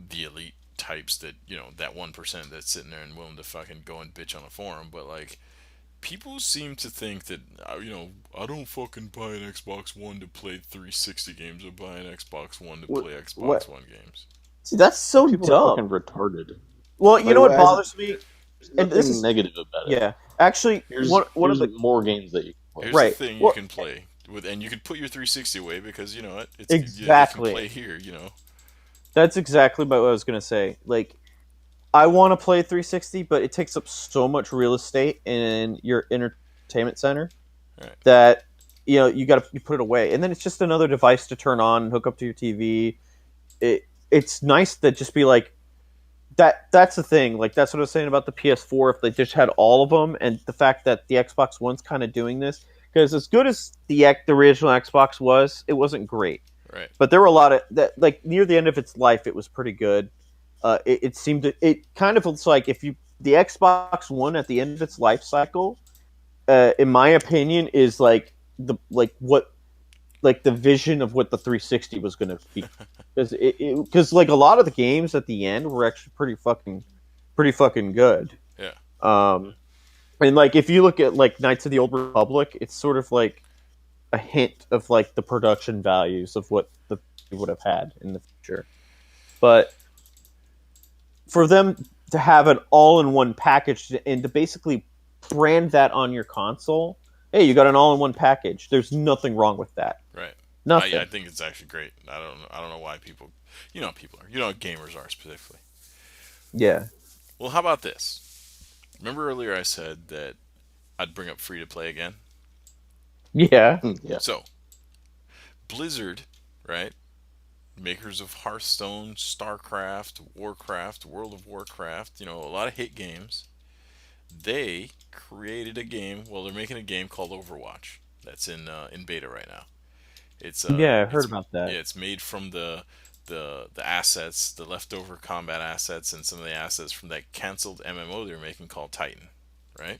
the elite types that that 1% that's sitting there and willing to fucking go and bitch on a forum. But like people seem to think that I don't fucking buy an Xbox One to play 360 games. I buy an Xbox One to play what? Xbox One games. See, that's so People are dumb. fucking retarded. Well, you Like, know what as bothers me, there's and this nothing is negative about it. yeah. Actually, one of Here's the more games that you can play. Here's the right. thing you Well, can play with, and you can put your 360 away because you know what you can exactly. play here. That's exactly what I was gonna say. Like, I want to play 360, but it takes up so much real estate in your entertainment center Right. that you put it away, and then it's just another device to turn on and hook up to your TV. It's nice to just be like that. That's the thing. Like that's what I was saying about the PS4. If they just had all of them, and the fact that the Xbox One's kind of doing this, because as good as the original Xbox was, it wasn't great. Right. But there were a lot of that. Like near the end of its life, it was pretty good. It seemed to. It kind of looks like if you the Xbox One at the end of its life cycle, in my opinion, is like the vision of what the 360 was going to be, because like a lot of the games at the end were actually pretty fucking good. Yeah. Um, and like if you look at like Knights of the Old Republic, it's sort of like a hint of like the production values of what the would have had in the future, but for them to have an all-in-one package and to basically brand that on your console, hey, you got an all-in-one package. There's nothing wrong with that. Right. I Nothing. think it's actually great. I don't know why people, people are, gamers are specifically. Yeah. Well, how about this? Remember earlier I said that I'd bring up free to play again. Yeah. Yeah. So Blizzard, right? Makers of Hearthstone, StarCraft, Warcraft, World of Warcraft, a lot of hit games. They created a game. Well, they're making a game called Overwatch that's in beta right now. Yeah, I heard it's about that. yeah, it's made from the assets, the leftover combat assets, and some of the assets from that canceled MMO they were making called Titan, right?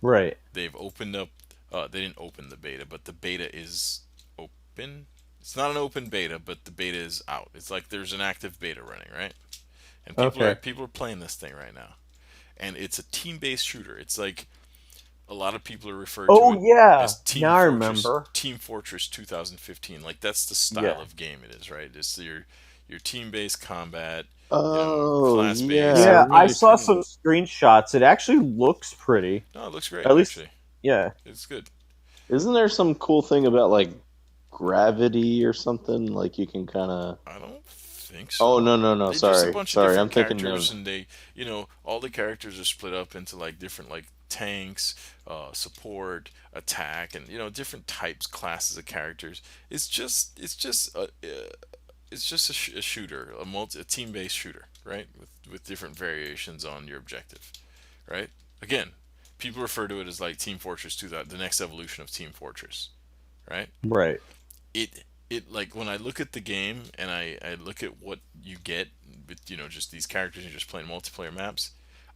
Right. They've opened up. They didn't open the beta, but the beta is open. It's not an open beta, but the beta is out. It's like there's an active beta running, right? And Okay. people are playing this thing right now, and it's a team-based shooter. It's like a lot of people are referred to Oh it yeah. as Now I remember. Team Fortress 2015. Like that's the style Yeah. of game it is, right? It's your team-based combat, Oh class-based. yeah, I Yeah, I remember saw seeing some this. screenshots. It actually looks pretty. No, it looks great At least, actually. yeah. It's good. Isn't there some cool thing about like gravity or something? Like you can kind of. I don't think Oh so. no no no! There's a Sorry bunch of sorry. I'm different thinking characters, of. and all the characters are split up into like different like tanks, support, attack, and different types, classes of characters. It's just a shooter, a team-based shooter, right? With different variations on your objective, right? Again, people refer to it as like Team Fortress 2, the next evolution of Team Fortress, right? Right. It like when I look at the game and I look at what you get with just these characters and you're just playing multiplayer maps,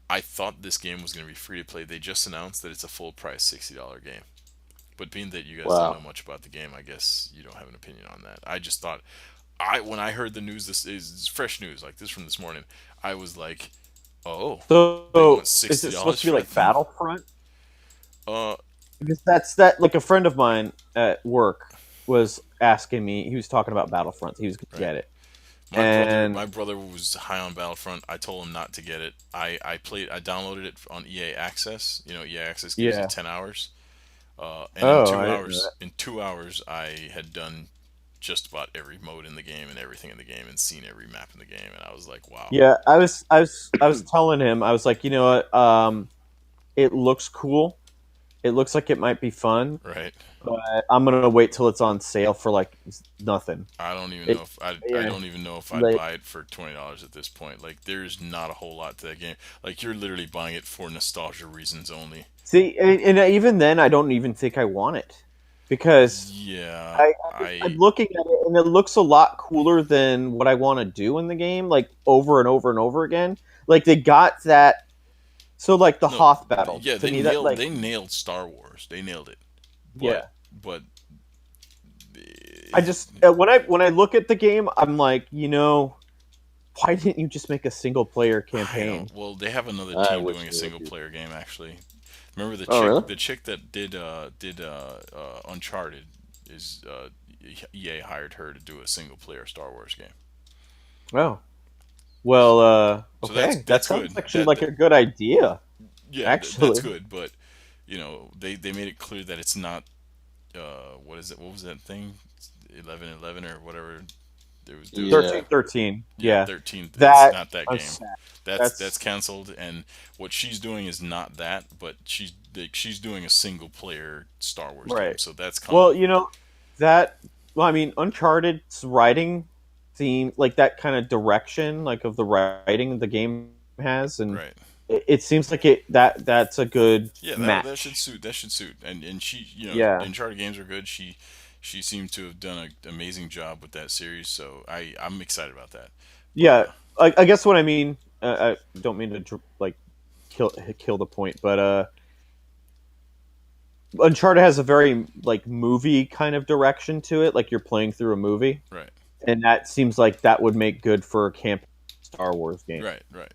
I thought this game was going to be free to play. They just announced that it's a full price $60 game. But being that you guys don't know Wow. much about the game, I guess you don't have an opinion on that. I just thought I when I heard the news, this is fresh news, like this from this morning. I was like, oh, they want So, is sixty it supposed dollars to be for a like thing. Battlefront? Uh, Because that's that. Like a friend of mine at work was asking me. He was talking about Battlefront. He was gonna right. get it, My and brother was high on Battlefront. I told him not to get it. I downloaded it on EA Access. EA Access gives you yeah. 10 hours. And Oh, I didn't know that. in 2 hours, I had done just about every mode in the game and everything in the game and seen every map in the game. And I was like, wow, Yeah, I was telling him. I was like, you know what? It looks cool. It looks like it might be fun, right? but I'm gonna wait till it's on sale for like nothing. I don't even know It, if I yeah, don't even know if I'd like buy it for $20 at this point. Like, there's not a whole lot to that game. Like, you're literally buying it for nostalgia reasons only. see, and even then, I don't even think I want it because Yeah, I'm looking at it and it looks a lot cooler than what I want to do in the game, like over and over and over again. Like they got that. So like the no, Hoth battle yeah, to me, that like they nailed Star Wars. They nailed it. But yeah. but I just when I look at the game, I'm like, why didn't you just make a single player I campaign? don't. Well, they have another I team wish doing a they would single do. player game actually. Remember Oh really? the chick that did Uncharted is EA hired her to do a single player Star Wars game. Oh, well, So okay, that that's sounds good. actually like a good idea. Yeah, that's Actually, good. But they made it clear that it's not. What is it? What was that thing? 11-11 or whatever. There was Yeah. 13-13. yeah, Yeah, 13. It's that not that I'm game. sad. That's That's canceled. And what she's doing is not that. But she's doing a single player Star Wars game. right. So that's Well, coming. that. Well, I mean, Uncharted's writing theme, like that kind of direction, like of the writing the game has, and Right. it seems like that's a good Yeah, that should match. suit. That should suit. And she, Yeah, Uncharted games are good. She seemed to have done an amazing job with that series. So I'm excited about that. But yeah. I guess what I mean, I don't mean to like kill the point, but Uncharted has a very like movie kind of direction to it, like you're playing through a movie, right, and that seems like that would make good for a camp Star Wars game. right.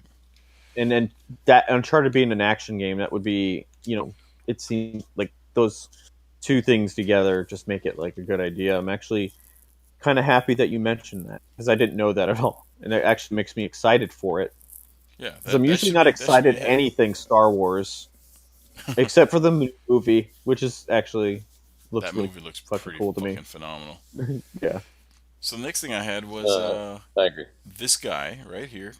And then that Uncharted being an action game, that would be, it seems like those two things together just make it like a good idea. I'm actually kind of happy that you mentioned that because I didn't know that at all, and it actually makes me excited for it Yeah, because I'm usually not that should be excited a hit. anything Star Wars except for the movie, which is actually looks That really movie looks fucking pretty cool to me. fucking phenomenal. Yeah. So the next thing I had was Uh, I agree. this guy right here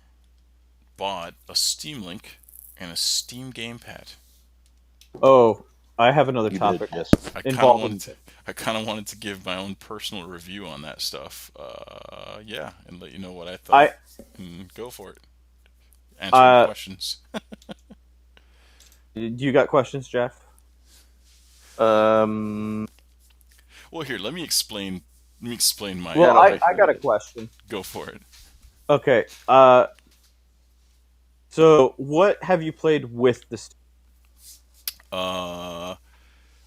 bought a Steam Link and a Steam Gamepad. Oh, I have another You did, topic yes. I kind of involving. wanted to. I kind of wanted to give my own personal review on that stuff. Yeah, and let you know what I thought. I Go for it. Answer any uh, questions. do you got questions, Jeff? Um, Well, here, let me explain. Let me explain my. Well, Yeah, no, I I feel got a it. question. Go for it. Okay. So what have you played with the? Uh,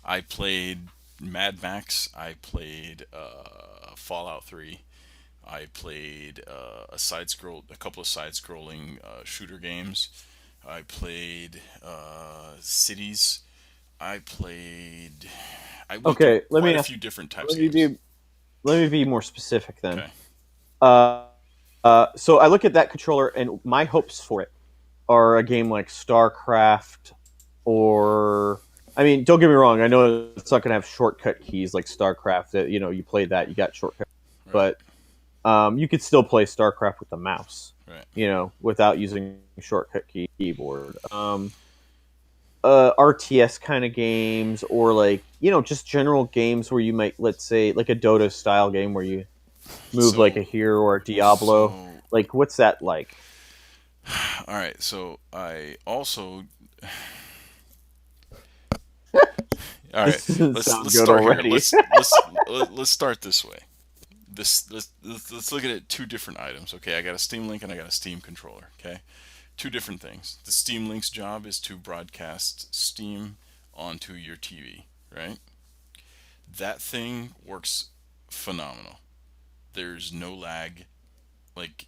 I played Mad Max. I played Fallout 3. I played a couple of side-scrolling shooter games. I played Cities. I played. I went through Okay, let quite me a ask. few different types Let of me games. be. Let me be more specific then. Okay. Uh, so I look at that controller, and my hopes for it are a game like StarCraft, or I mean, don't get me wrong. I know it's not going to have shortcut keys like StarCraft. That you play that, you got shortcut, Right. but you could still play StarCraft with the mouse. Right. Without using shortcut keyboard. RTS kind of games, or like just general games where you might, let's say, like a Dota style game where you move like So a hero or a Diablo. so Like, what's that like? all right. So I also all right. This doesn't Let's sound good start here. already. Let's start this way. Let's look at it two different items. Okay, I got a Steam Link and I got a Steam controller. Okay, two different things. The Steam Link's job is to broadcast Steam onto your TV. Right. That thing works phenomenal. There's no lag.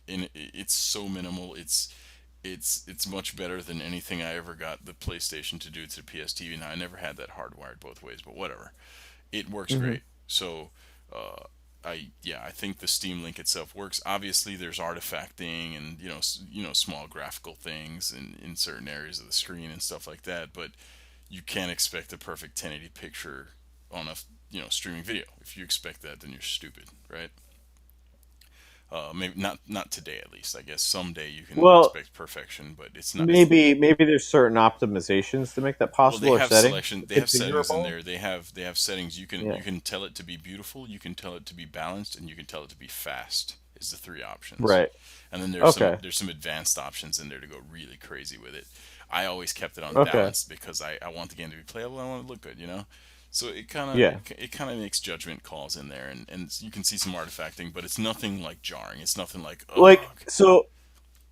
It's so minimal. It's much better than anything I ever got the PlayStation to do to the PS TV. Now I never had that hardwired both ways, but whatever. It works Hmm. great. So uh, I think the Steam Link itself works. Obviously, there's artifacting and small graphical things in certain areas of the screen and stuff like that. But you can't expect a perfect 1080 picture on a streaming video. If you expect that, then you're stupid, right? Maybe not today, at least. I guess someday you can Well, expect perfection, but it's not. It's maybe there's certain optimizations to make that Well, possible, they or have setting selection. They have settings in configurable. there. They have settings. Yeah. You can tell it to be beautiful. You can tell it to be balanced, and you can tell it to be fast. Is the three options. Right. And then Okay. there's some advanced options in there to go really crazy with it. I always kept it on Okay. balanced because I want the game to be playable. I want it to look good, you know. So it kind of Yeah. it kind of makes judgment calls in there, and you can see some artifacting, but it's nothing like jarring. It's nothing like Like, ugh. so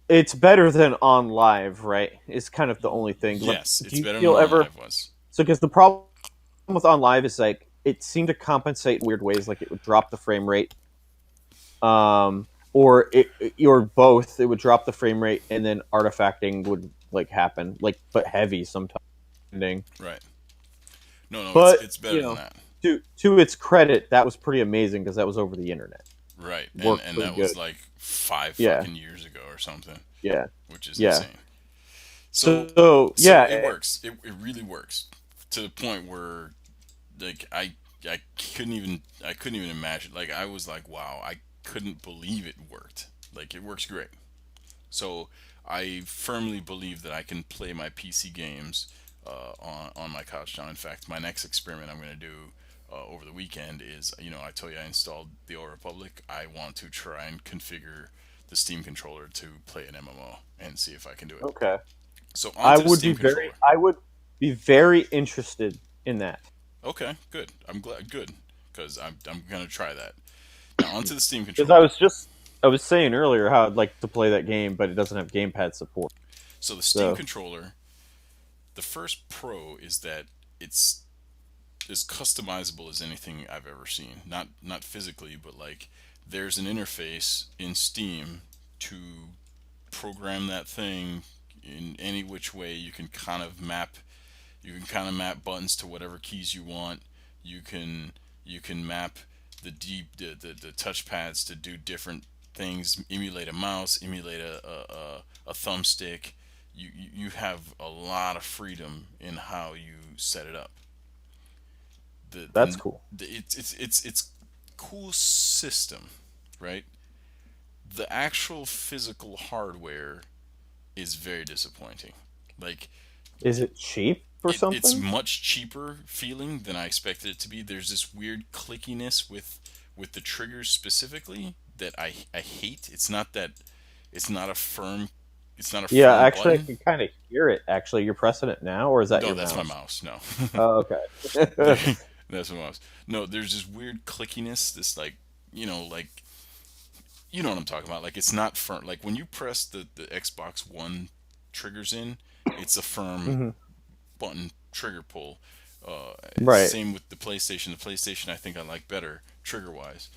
it's better than on live, right? It's kind of the only thing. Like, Yes, do it's you better than feel on ever live was. so? Because the problem with on live is like it seemed to compensate in weird ways. Like it would drop the frame rate, or both. It would drop the frame rate, and then artifacting would like happen, like but heavy sometimes. Right. No, But it's better than that. to its credit, that was pretty amazing because that was over the internet. Right, Worked and pretty that was good. like five Yeah. fucking years ago or something, Yeah. which is Yeah. insane. So So so yeah. it works. It really works to the point where like I couldn't even imagine. Like I was like, wow, I couldn't believe it worked. Like it works great. So I firmly believe that I can play my PC games on my couch now. In fact, my next experiment I'm going to do over the weekend is, I told you I installed the Old Republic. I want to try and configure the Steam controller to play an MMO and see if I can do it. Okay. So onto the Steam controller. I would be very interested in that. Okay, good. I'm glad. Good, because I'm going to try that. Now onto the Steam Because controller. I was saying earlier how I'd like to play that game, but it doesn't have gamepad support. So the Steam So controller, the first pro is that it's as customizable as anything I've ever seen. Not physically, but like there's an interface in Steam to program that thing in any which way. You can kind of map buttons to whatever keys you want. You can map the touch pads to do different things, emulate a mouse, emulate a thumbstick. You have a lot of freedom in how you set it up. the that's the, cool. it's cool system, right? The actual physical hardware is very disappointing. Like Is it cheap or it's something? much cheaper feeling than I expected it to be. There's this weird clickiness with the triggers specifically that I hate. It's not a firm it's not a Yeah, firm actually, I button. can kind of hear it. Actually, you're pressing it now, or is that No, your that's my mouse? mouse. No. Oh, there, okay. That's what it was. No, there's this weird clickiness. This like, like you know what I'm talking about. Like it's not firm. Like when you press the Xbox One triggers in, it's a firm Hmm. button trigger pull. Right. Same with the PlayStation. The PlayStation I think I like better trigger wise.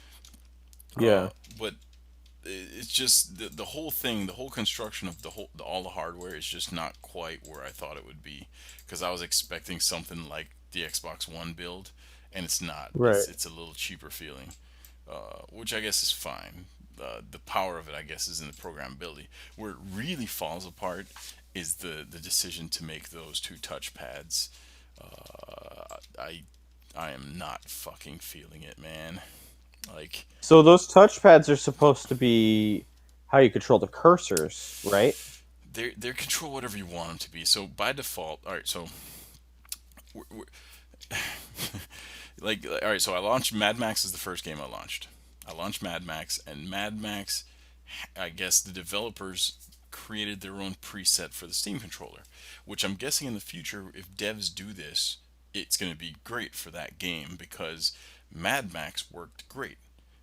Yeah. But it's just the whole thing, the whole construction of all the hardware is just not quite where I thought it would be because I was expecting something like the Xbox One build, and it's not. Right. It's a little cheaper feeling, which I guess is fine. The power of it, I guess, is in the programmability. Where it really falls apart is the decision to make those two touchpads. I am not fucking feeling it, man. Like So those touchpads are supposed to be how you control the cursors, right? they're control whatever you want them to be. So by default, all right. So we're, like all right. So I launched Mad Max is the first game I launched. I launched Mad Max, and Mad Max, I guess the developers created their own preset for the Steam controller, which I'm guessing in the future, if devs do this, it's going to be great for that game because Mad Max worked great.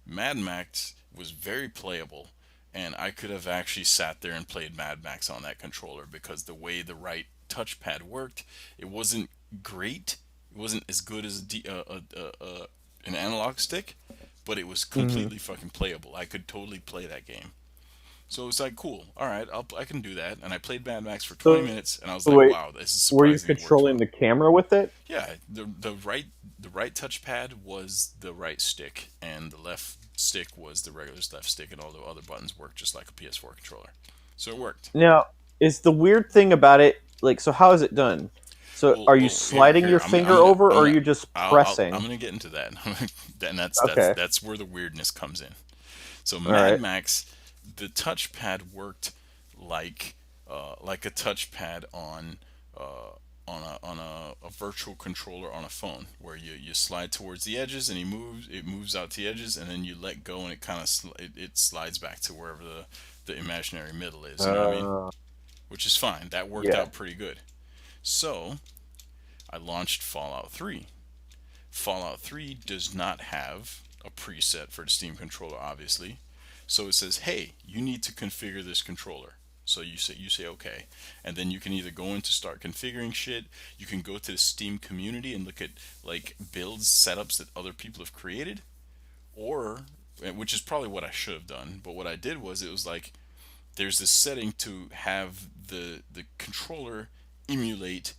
Mad Max was very playable, and I could have actually sat there and played Mad Max on that controller because the way the right touchpad worked, it wasn't great. It wasn't as good as an analog stick, but it was Hmm. completely fucking playable. I could totally play that game. So it's like, cool, all right, I can do that. And I played Mad Max for 20 So, minutes, and I was so like, wait, wow, this is were you surprising. It works controlling well. the camera with it? Yeah, the right touchpad was the right stick, and the left stick was the regular left stick, and all the other buttons worked just like a PS4 controller. So it worked. Now, is the weird thing about it like so? How is it done? So, Well, are you well, here, sliding here, your finger over, or are you just I'm pressing? gonna get into that, and Okay. that's where the weirdness comes in. So All Mad right. Max, the touchpad worked like like a touchpad on a virtual controller on a phone, where you slide towards the edges and it moves out to the edges, and then you let go and it kind of it slides back to wherever the imaginary middle is. You know what I mean? Uh, Which is fine. That worked yeah. out pretty good. So I launched Fallout 3. Fallout 3 does not have a preset for the Steam controller, obviously. So it says, "Hey, you need to configure this controller." So you say okay, and then you can either go in to start configuring shit. You can go to the Steam community and look at like builds, setups that other people have created, or which is probably what I should have done. But what I did was it was like there's this setting to have the controller emulate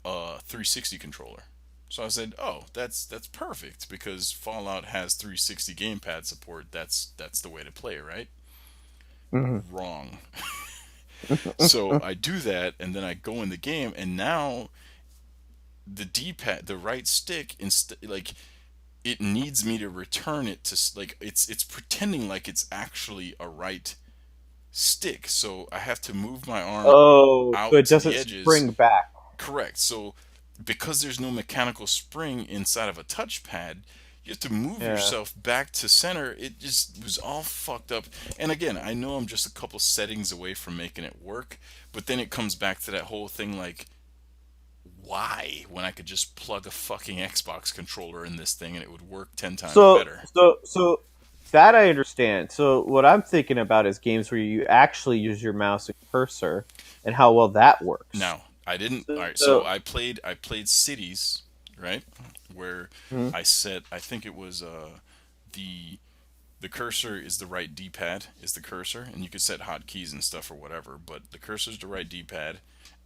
a 360 controller. So I said, "Oh, that's perfect because Fallout has 360 gamepad support. That's the way to play, right?" Hmm. Wrong. So I do that, and then I go in the game, and now the D-pad, the right stick, like it needs me to return it to like it's pretending like it's actually a right stick. So I have to move my arm Oh, so out it to the doesn't edges. spring back. Correct. So because there's no mechanical spring inside of a touchpad, you have to move Yeah. yourself back to center. It just was all fucked up. And again, I know I'm just a couple settings away from making it work, but then it comes back to that whole thing like, why? When I could just plug a fucking Xbox controller in this thing and it would work 10 times So, better. so that I understand. So, what I'm thinking about is games where you actually use your mouse and cursor, and how well that works. Now, I didn't. All right, so So, I played Cities, right? Where mhm. I set, I think it was the the cursor is the right D-pad is the cursor, and you could set hotkeys and stuff or whatever. But the cursor is the right D-pad,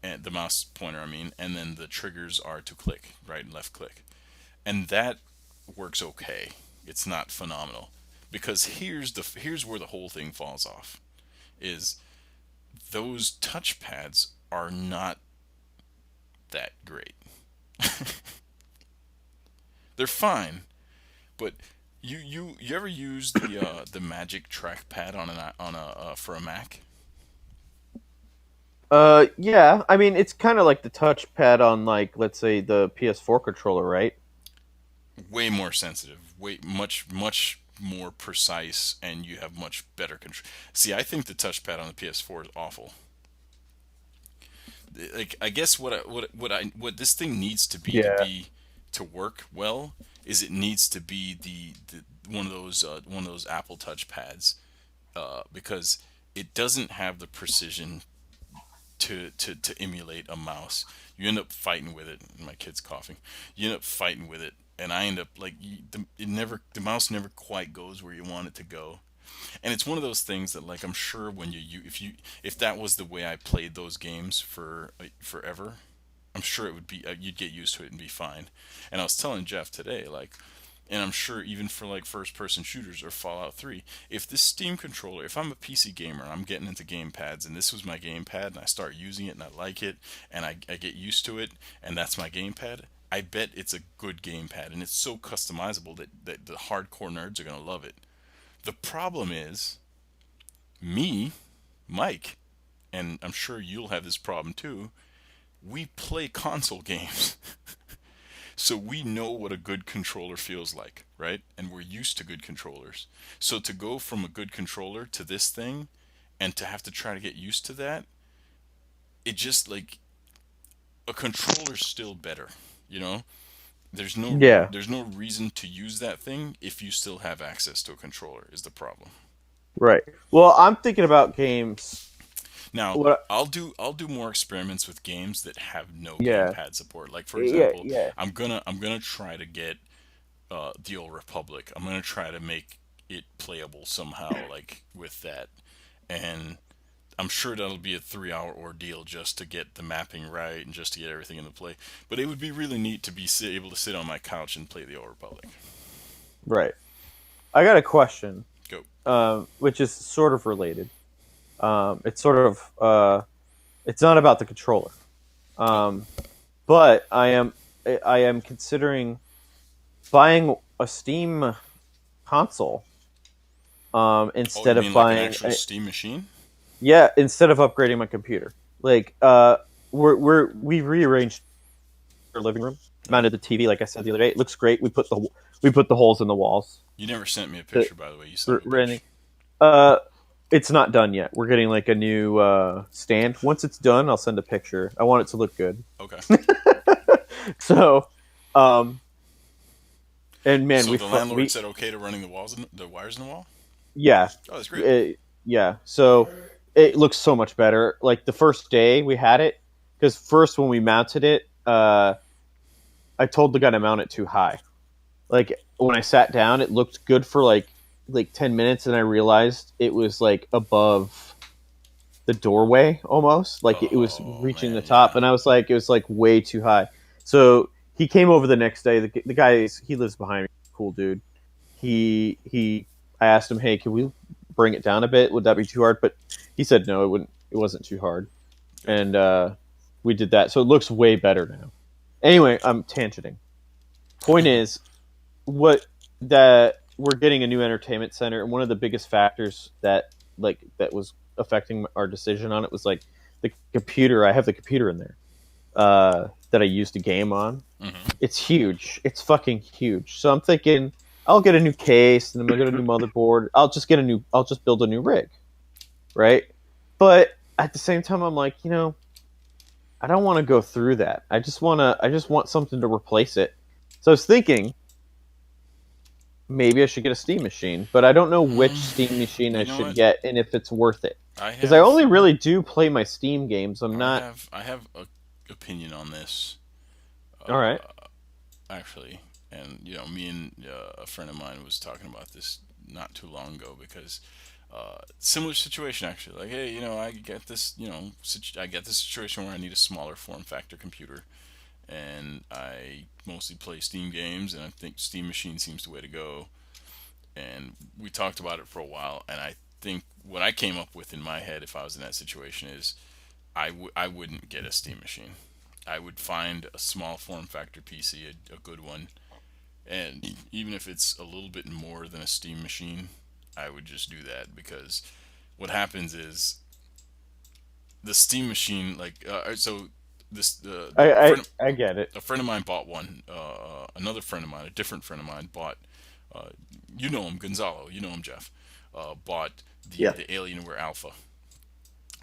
and the mouse pointer, I mean, and then the triggers are to click, right and left click, and that works okay. It's not phenomenal because here's where the whole thing falls off. Is those touchpads are not that great. They're fine, but you ever use the Magic Trackpad on a for a Mac? yeah. I mean, it's kind of like the touchpad on, like, let's say the PS4 controller, right? Way more sensitive, way much more precise, and you have much better control. See, I think the touchpad on the PS4 is awful. Like I guess what this thing needs to Yeah. be to work well is it needs to be the one of those Apple Touch pads, because it doesn't have the precision to emulate a mouse. You end up fighting with it. My kid's coughing. You end up fighting with it, and I end up like the mouse never quite goes where you want it to go. And it's one of those things that like I'm sure when if that was the way I played those games for forever, I'm sure it would be you'd get used to it and be fine. And I was telling Jeff today, like, and I'm sure even for like first person shooters or Fallout 3, if this Steam controller, if I'm a PC gamer and I'm getting into game pads and this was my gamepad and I start using it and I like it and I get used to it and that's my gamepad, I bet it's a good gamepad and it's so customizable that the hardcore nerds are going to love it. The problem is me, Mike, and I'm sure you'll have this problem too. We play console games. So we know what a good controller feels like, right? And we're used to good controllers. So to go from a good controller to this thing and to have to try to get used to that, it just like a controller's still better, you know? Yeah, There's no reason to use that thing if you still have access to a controller is the problem. right. Well, I'm thinking about games. Now, What? I'll do more experiments with games that have no Yeah, gamepad support. Like for yeah, example, yeah. I'm gonna try to get the Old Republic. I'm gonna try to make it playable somehow, like with that, and I'm sure that'll be a 3 hour ordeal just to get the mapping right and just to get everything into play. But it would be really neat to be able to sit on my couch and play the Old Republic. Right. I got a question, Go. which is sort of related. It's sort of it's not about the controller, Oh, um, but I am considering buying a Steam console oh, you instead of mean like an buying actual Steam machine? yeah, instead of upgrading my computer. Like we've rearranged our living room, mounted the TV like I said the other day. It looks great. We put the holes in the walls. You never sent me a The, picture, by the way. You son of a bitch. renting. Uh, it's not done yet. We're getting like a new stand. Once it's done, I'll send a picture. I want it to look good. Okay. So, um, and man, So the landlord we said okay to running the walls, the wires in the wall. yeah, Oh, that's great. yeah. So it looks so much better. Like the first day we had it, because first when we mounted it, I told the guy to mount it too high. Like when I sat down, it looked good for like 10 minutes, and I realized it was like above the doorway almost, like it was Oh reaching the man, top, yeah. and I was like, it was like way too high. So he came over the next day. The guy he lives behind me, cool dude. He I asked him, hey, can we bring it down a bit? Would that be too hard? But he said no, it wouldn't. It wasn't too hard, Good. and we did that. So it looks way better now. Anyway, I'm tangenting. Point is, what that we're getting a new entertainment center, and one of the biggest factors that was affecting our decision on it was like the computer. I have the computer in there that I used to game on. Hmm. It's huge. It's fucking huge. So I'm thinking I'll get a new case and I'm gonna get a new motherboard. I'll just build a new rig, right? But at the same time, I'm like, I don't want to go through that. I just want something to replace it. So I was thinking maybe I should get a Steam machine, but I don't know which Steam machine I You know should what? get and if it's worth it. I Because I have only really do play my Steam games. I'm not. I have a opinion on this. All right. Actually, and me and a friend of mine was talking about this not too long ago because similar situation actually. Like, hey, I get this, I get this situation where I need a smaller form factor computer, and I mostly play Steam games, and I think Steam Machine seems the way to go. And we talked about it for a while, and I think what I came up with in my head if I was in that situation is I wouldn't get a Steam Machine. I would find a small form factor PC, a good one, and even if it's a little bit more than a Steam machine, I would just do that because what happens is the Steam machine, like, so this I get it. a friend of mine bought one. Another friend of mine, a different friend of mine, bought. Uh, you know him, Gonzalo. You know him, Jeff. Bought Yeah, the Alienware Alpha,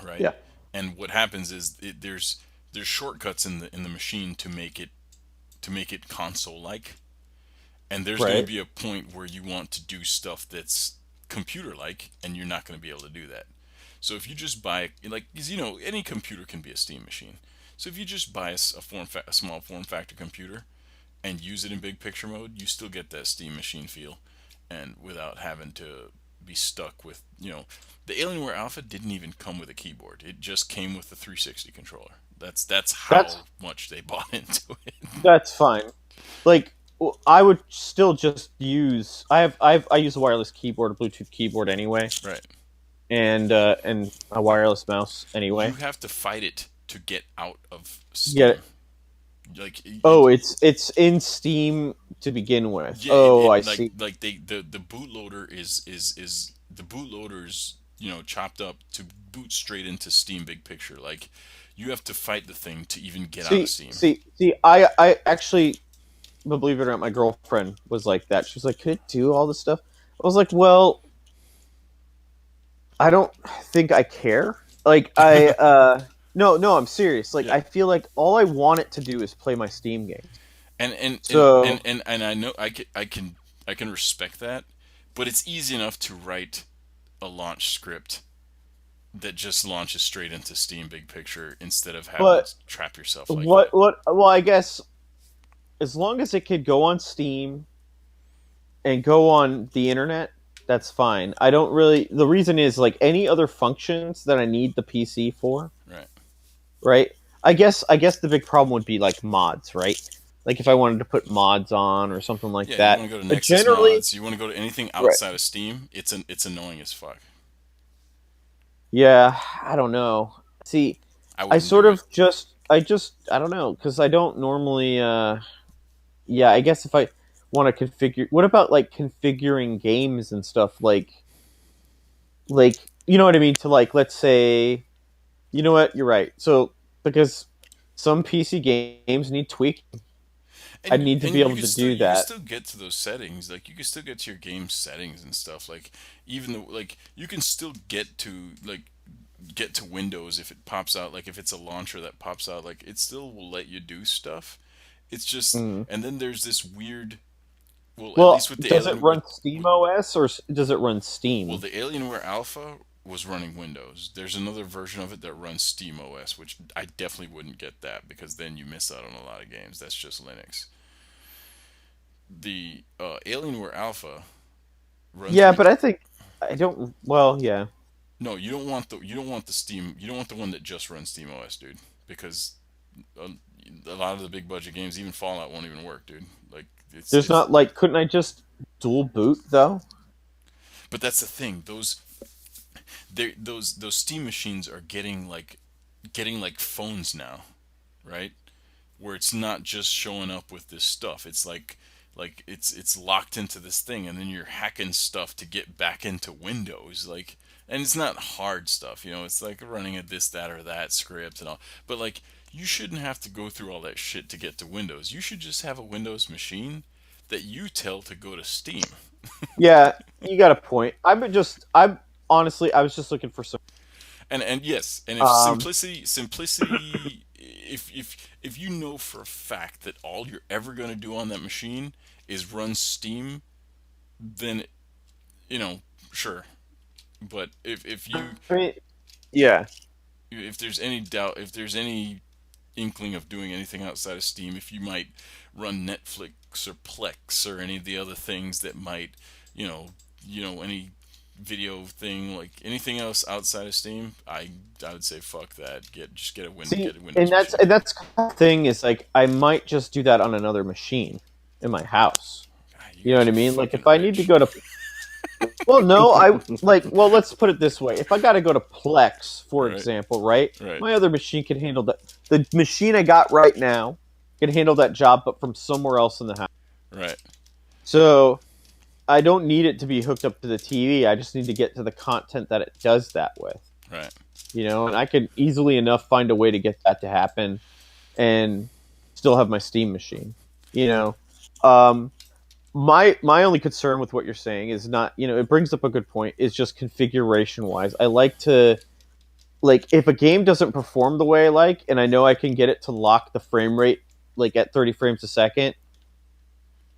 right? yeah. And what happens is there's shortcuts in the machine to make it console-like, and there's going to Right. be a point where you want to do stuff that's computer-like, and you're not going to be able to do that. So if you just buy, like, 'cause, any computer can be a Steam machine. So if you just buy a small form factor computer and use it in big picture mode, you still get that Steam machine feel, and without having to be stuck with, the Alienware Alpha didn't even come with a keyboard. It just came with the 360 controller. That's That's how much they bought into it. that's fine. Like I would still just use I use a wireless keyboard, a Bluetooth keyboard anyway, Right. and a wireless mouse You anyway. have to fight it to get out of Yeah. Steam. Like Oh, it's in Steam to begin with. yeah, Oh, I like see. the bootloader is the bootloader's chopped up to boot straight into Steam Big Picture. Like you have to fight the thing to even get out of Steam. See. I actually, believe it or not, my girlfriend was like that. She was like, "Could it do all this stuff?" I was like, "Well, I don't think I care." Like no, I'm serious. Like Yeah. I feel like all I want it to do is play my Steam games. And So, I know I can respect that, but it's easy enough to write a launch script that just launches straight into Steam Big Picture instead of having but to trap yourself like that. well, I guess as long as it could go on Steam and go on the internet, that's fine. I don't really. The reason is like any other functions that I need the PC for, Right. right? I guess the big problem would be like mods, right? Like if I wanted to put mods on or something like Yeah, you that. want to go to But Nexus generally, Mods. You want to go to anything right? outside of Steam. It's annoying as fuck. Yeah, I don't know. See, I I wouldn't sort do it. of I don't know because I don't normally. Yeah, I guess if I want to configure, what about like configuring games and stuff like you know what I mean? To like, let's say, you know what? You're right. So because some PC games need tweaking, I need to And be able to do you can that. still get to those settings. Like you can still get to your game settings and stuff. Like even though like you can still get to Windows if it pops out. Like if it's a launcher that pops out, like it still will let you do stuff. It's just Mm. and then there's this weird. Well, at Well, least with the does it Alien run Steam OS or does it run well, Steam? the Alienware Alpha was running Windows. There's another version of it that runs Steam OS, which I definitely wouldn't get that because then you miss out on a lot of games. That's just Linux. The Alienware Alpha runs Yeah, Win. but I think I don't. Well, yeah. No, you don't want the Steam. You don't want the one that just runs Steam OS, dude. Because a, a lot of the big budget games, even Fallout, won't even work, dude. Like There's it's. not like, couldn't I just dual boot though? But that's the thing. Those Steam machines are getting like phones now, right? Where it's not just showing up with this stuff. It's like it's locked into this thing, and then you're hacking stuff to get back into Windows. Like, and it's not hard stuff, It's like running a this, that, or that script and all. But like, you shouldn't have to go through all that shit to get to Windows. You should just have a Windows machine that you tell to go to Steam. Yeah, you got a point. I'm honestly, I was just looking for some. And yes, and if Um, simplicity, if you know for a fact that all you're ever gonna do on that machine is run Steam, then you know, sure. But I mean, yeah, if there's any doubt, if there's any inkling of doing anything outside of Steam, if you might run Netflix or Plex or any of the other things that might, you know, any video thing like anything else outside of Steam, I would say fuck that. see, Get a Windows machine. and that's kind of the thing is like I might just do that on another machine in my house. God, you You know guys what I are mean? Like fucking if I need to rich. go to, well, no, I like, well, let's put it this way: if I got to go to Plex, for Right, example, right, right, my other machine can handle that. The machine I got right now can handle that job, but from somewhere else in the house. right, So I don't need it to be hooked up to the TV. I just need to get to the content that it does that with. right. And I could easily enough find a way to get that to happen and still have my Steam machine. You know, um, my only concern with what you're saying is not, it brings up a good point. Is just configuration wise. I like to like if a game doesn't perform the way I like, and I know I can get it to lock the frame rate like at 30 frames a second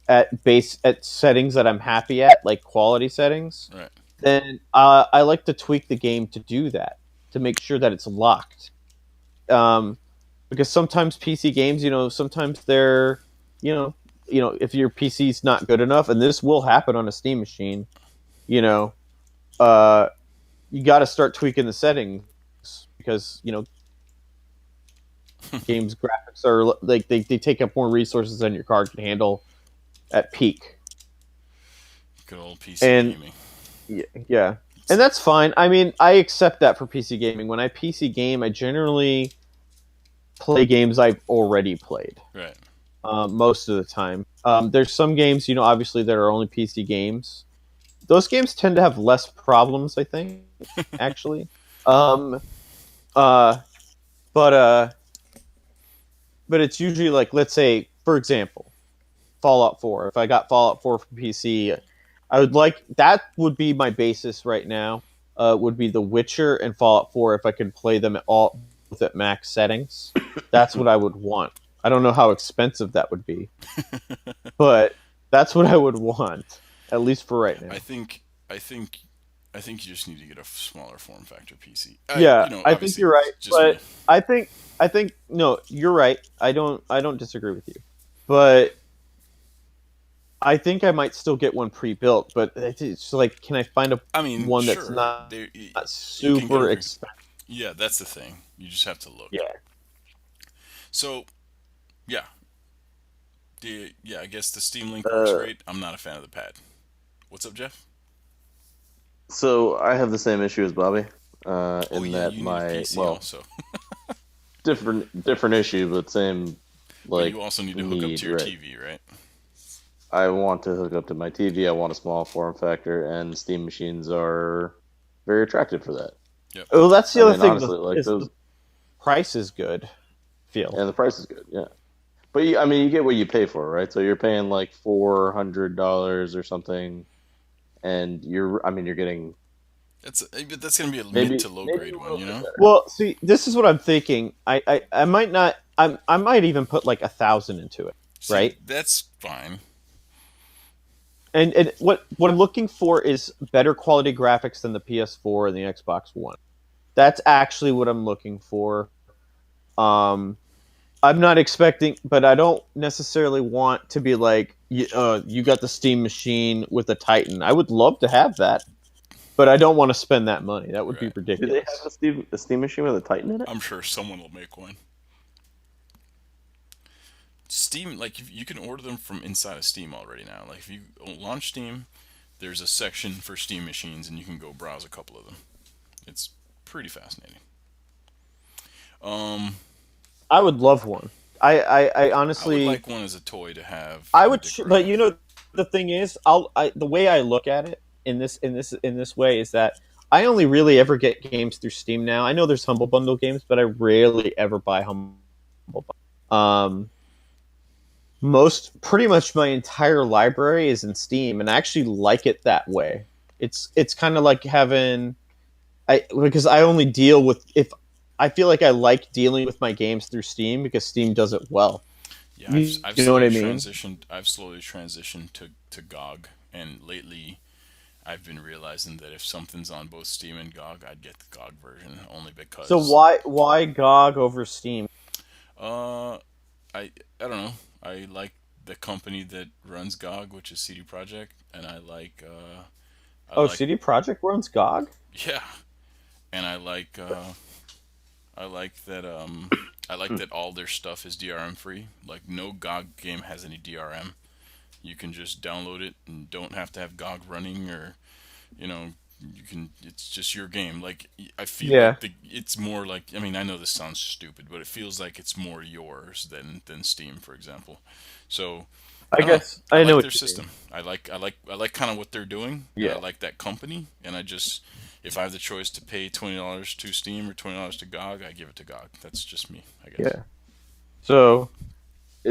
at settings that I'm happy at, like quality settings, Right. then I like to tweak the game to do that, to make sure that it's locked. Um, because sometimes PC games, sometimes they're, you know, if your PC's not good enough, and this will happen on a Steam machine, you know, uh, you got to start tweaking the settings because games graphics are like they take up more resources than your card can handle at peak. Good old PC And gaming. yeah, and that's fine. I mean, I accept that for PC gaming. When I PC game, I generally play games I've already played. Right. Most of the time, there's some games, obviously that are only PC games. Those games tend to have less problems, I think, actually. Um, uh, but but it's usually like, let's say, for example, Fallout 4. If I got Fallout 4 for PC, I would like that would be my basis right now. Would be The Witcher and Fallout 4 if I could play them all at max settings. That's what I would want. I don't know how expensive that would be, but that's what I would want, at least for right now. I think I think you just need to get a smaller form factor PC. Yeah, I think Obviously you're right, it's just me. but I think no, you're right. I don't disagree with you, but I think I might still get one pre-built. But it's like, can I find I mean, one that's sure, not you can get super over. expensive? Yeah, that's the thing. You just have to look. Yeah. So yeah, I guess the Steam Link works Uh, great. I'm not a fan of the pad. What's up, Jeff? so I have the same issue as Bobby, Oh in yeah, that you need a my PC well, also, different issue, but same but like you also need to hook up need, to your right? TV, right? I want to hook up to my TV. I want a small form factor, and Steam machines are very attractive for that. Yep. Well, that's the I other mean, thing. honestly, like Is the those, price is good. Feel. and the price is good, yeah. But I mean, you get what you pay for, right? So you're paying like $400 or something, and I mean, you're getting But that's gonna be a mid maybe to low maybe grade a one, little you bit know? better. Well, see, this is what I'm thinking. I might not. I might even put like 1,000 into it, See, right? that's fine. And what I'm looking for is better quality graphics than the PS4 and the Xbox One. That's actually what I'm looking for. Um, I'm not expecting, but I don't necessarily want to be like, you got the Steam machine with a Titan. I would love to have that, but I don't want to spend that money. That would be Right. Do they have ridiculous. a Steam machine with a Titan in it? I'm sure someone will make one. Steam, like you can order them from inside of Steam already now. Like if you launch Steam, there's a section for Steam machines, and you can go browse a couple of them. It's pretty fascinating. Um, I would love one. I I would honestly, like one as a toy to have I and would, dick but around. the thing is, the way I look at it in this way is that I only really ever get games through Steam now. I know there's Humble Bundle games, but I rarely ever buy Humble Bundle. Um, pretty much my entire library is in Steam, and I actually like it that way. It's kind of like having because I only deal with if I feel like I like dealing with my games through Steam because Steam does it well. Yeah, You, you know what I mean? I've slowly transitioned to GOG, and lately I've been realizing that if something's on both Steam and GOG, I'd get the GOG version only So because why GOG over Steam? uh I don't know. I like the company that runs GOG, which is CD Projekt, and I Oh, like CD Projekt runs GOG. yeah, and I like that I like that all their stuff is DRM free. Like no GOG game has any DRM. You can just download it and don't have to have GOG running, or you know you can. It's just your game. Like I feel Yeah, like it's more like. I mean, I know this sounds stupid, but it feels like it's more yours than Steam, for example. So I I don't know. guess I I know like their what you mean. system. I like kind of what they're doing, and I Yeah, like that company. And I just, if I have the choice to pay $20 to Steam or $20 to GOG, I give it to GOG. That's just me, I guess. yeah. So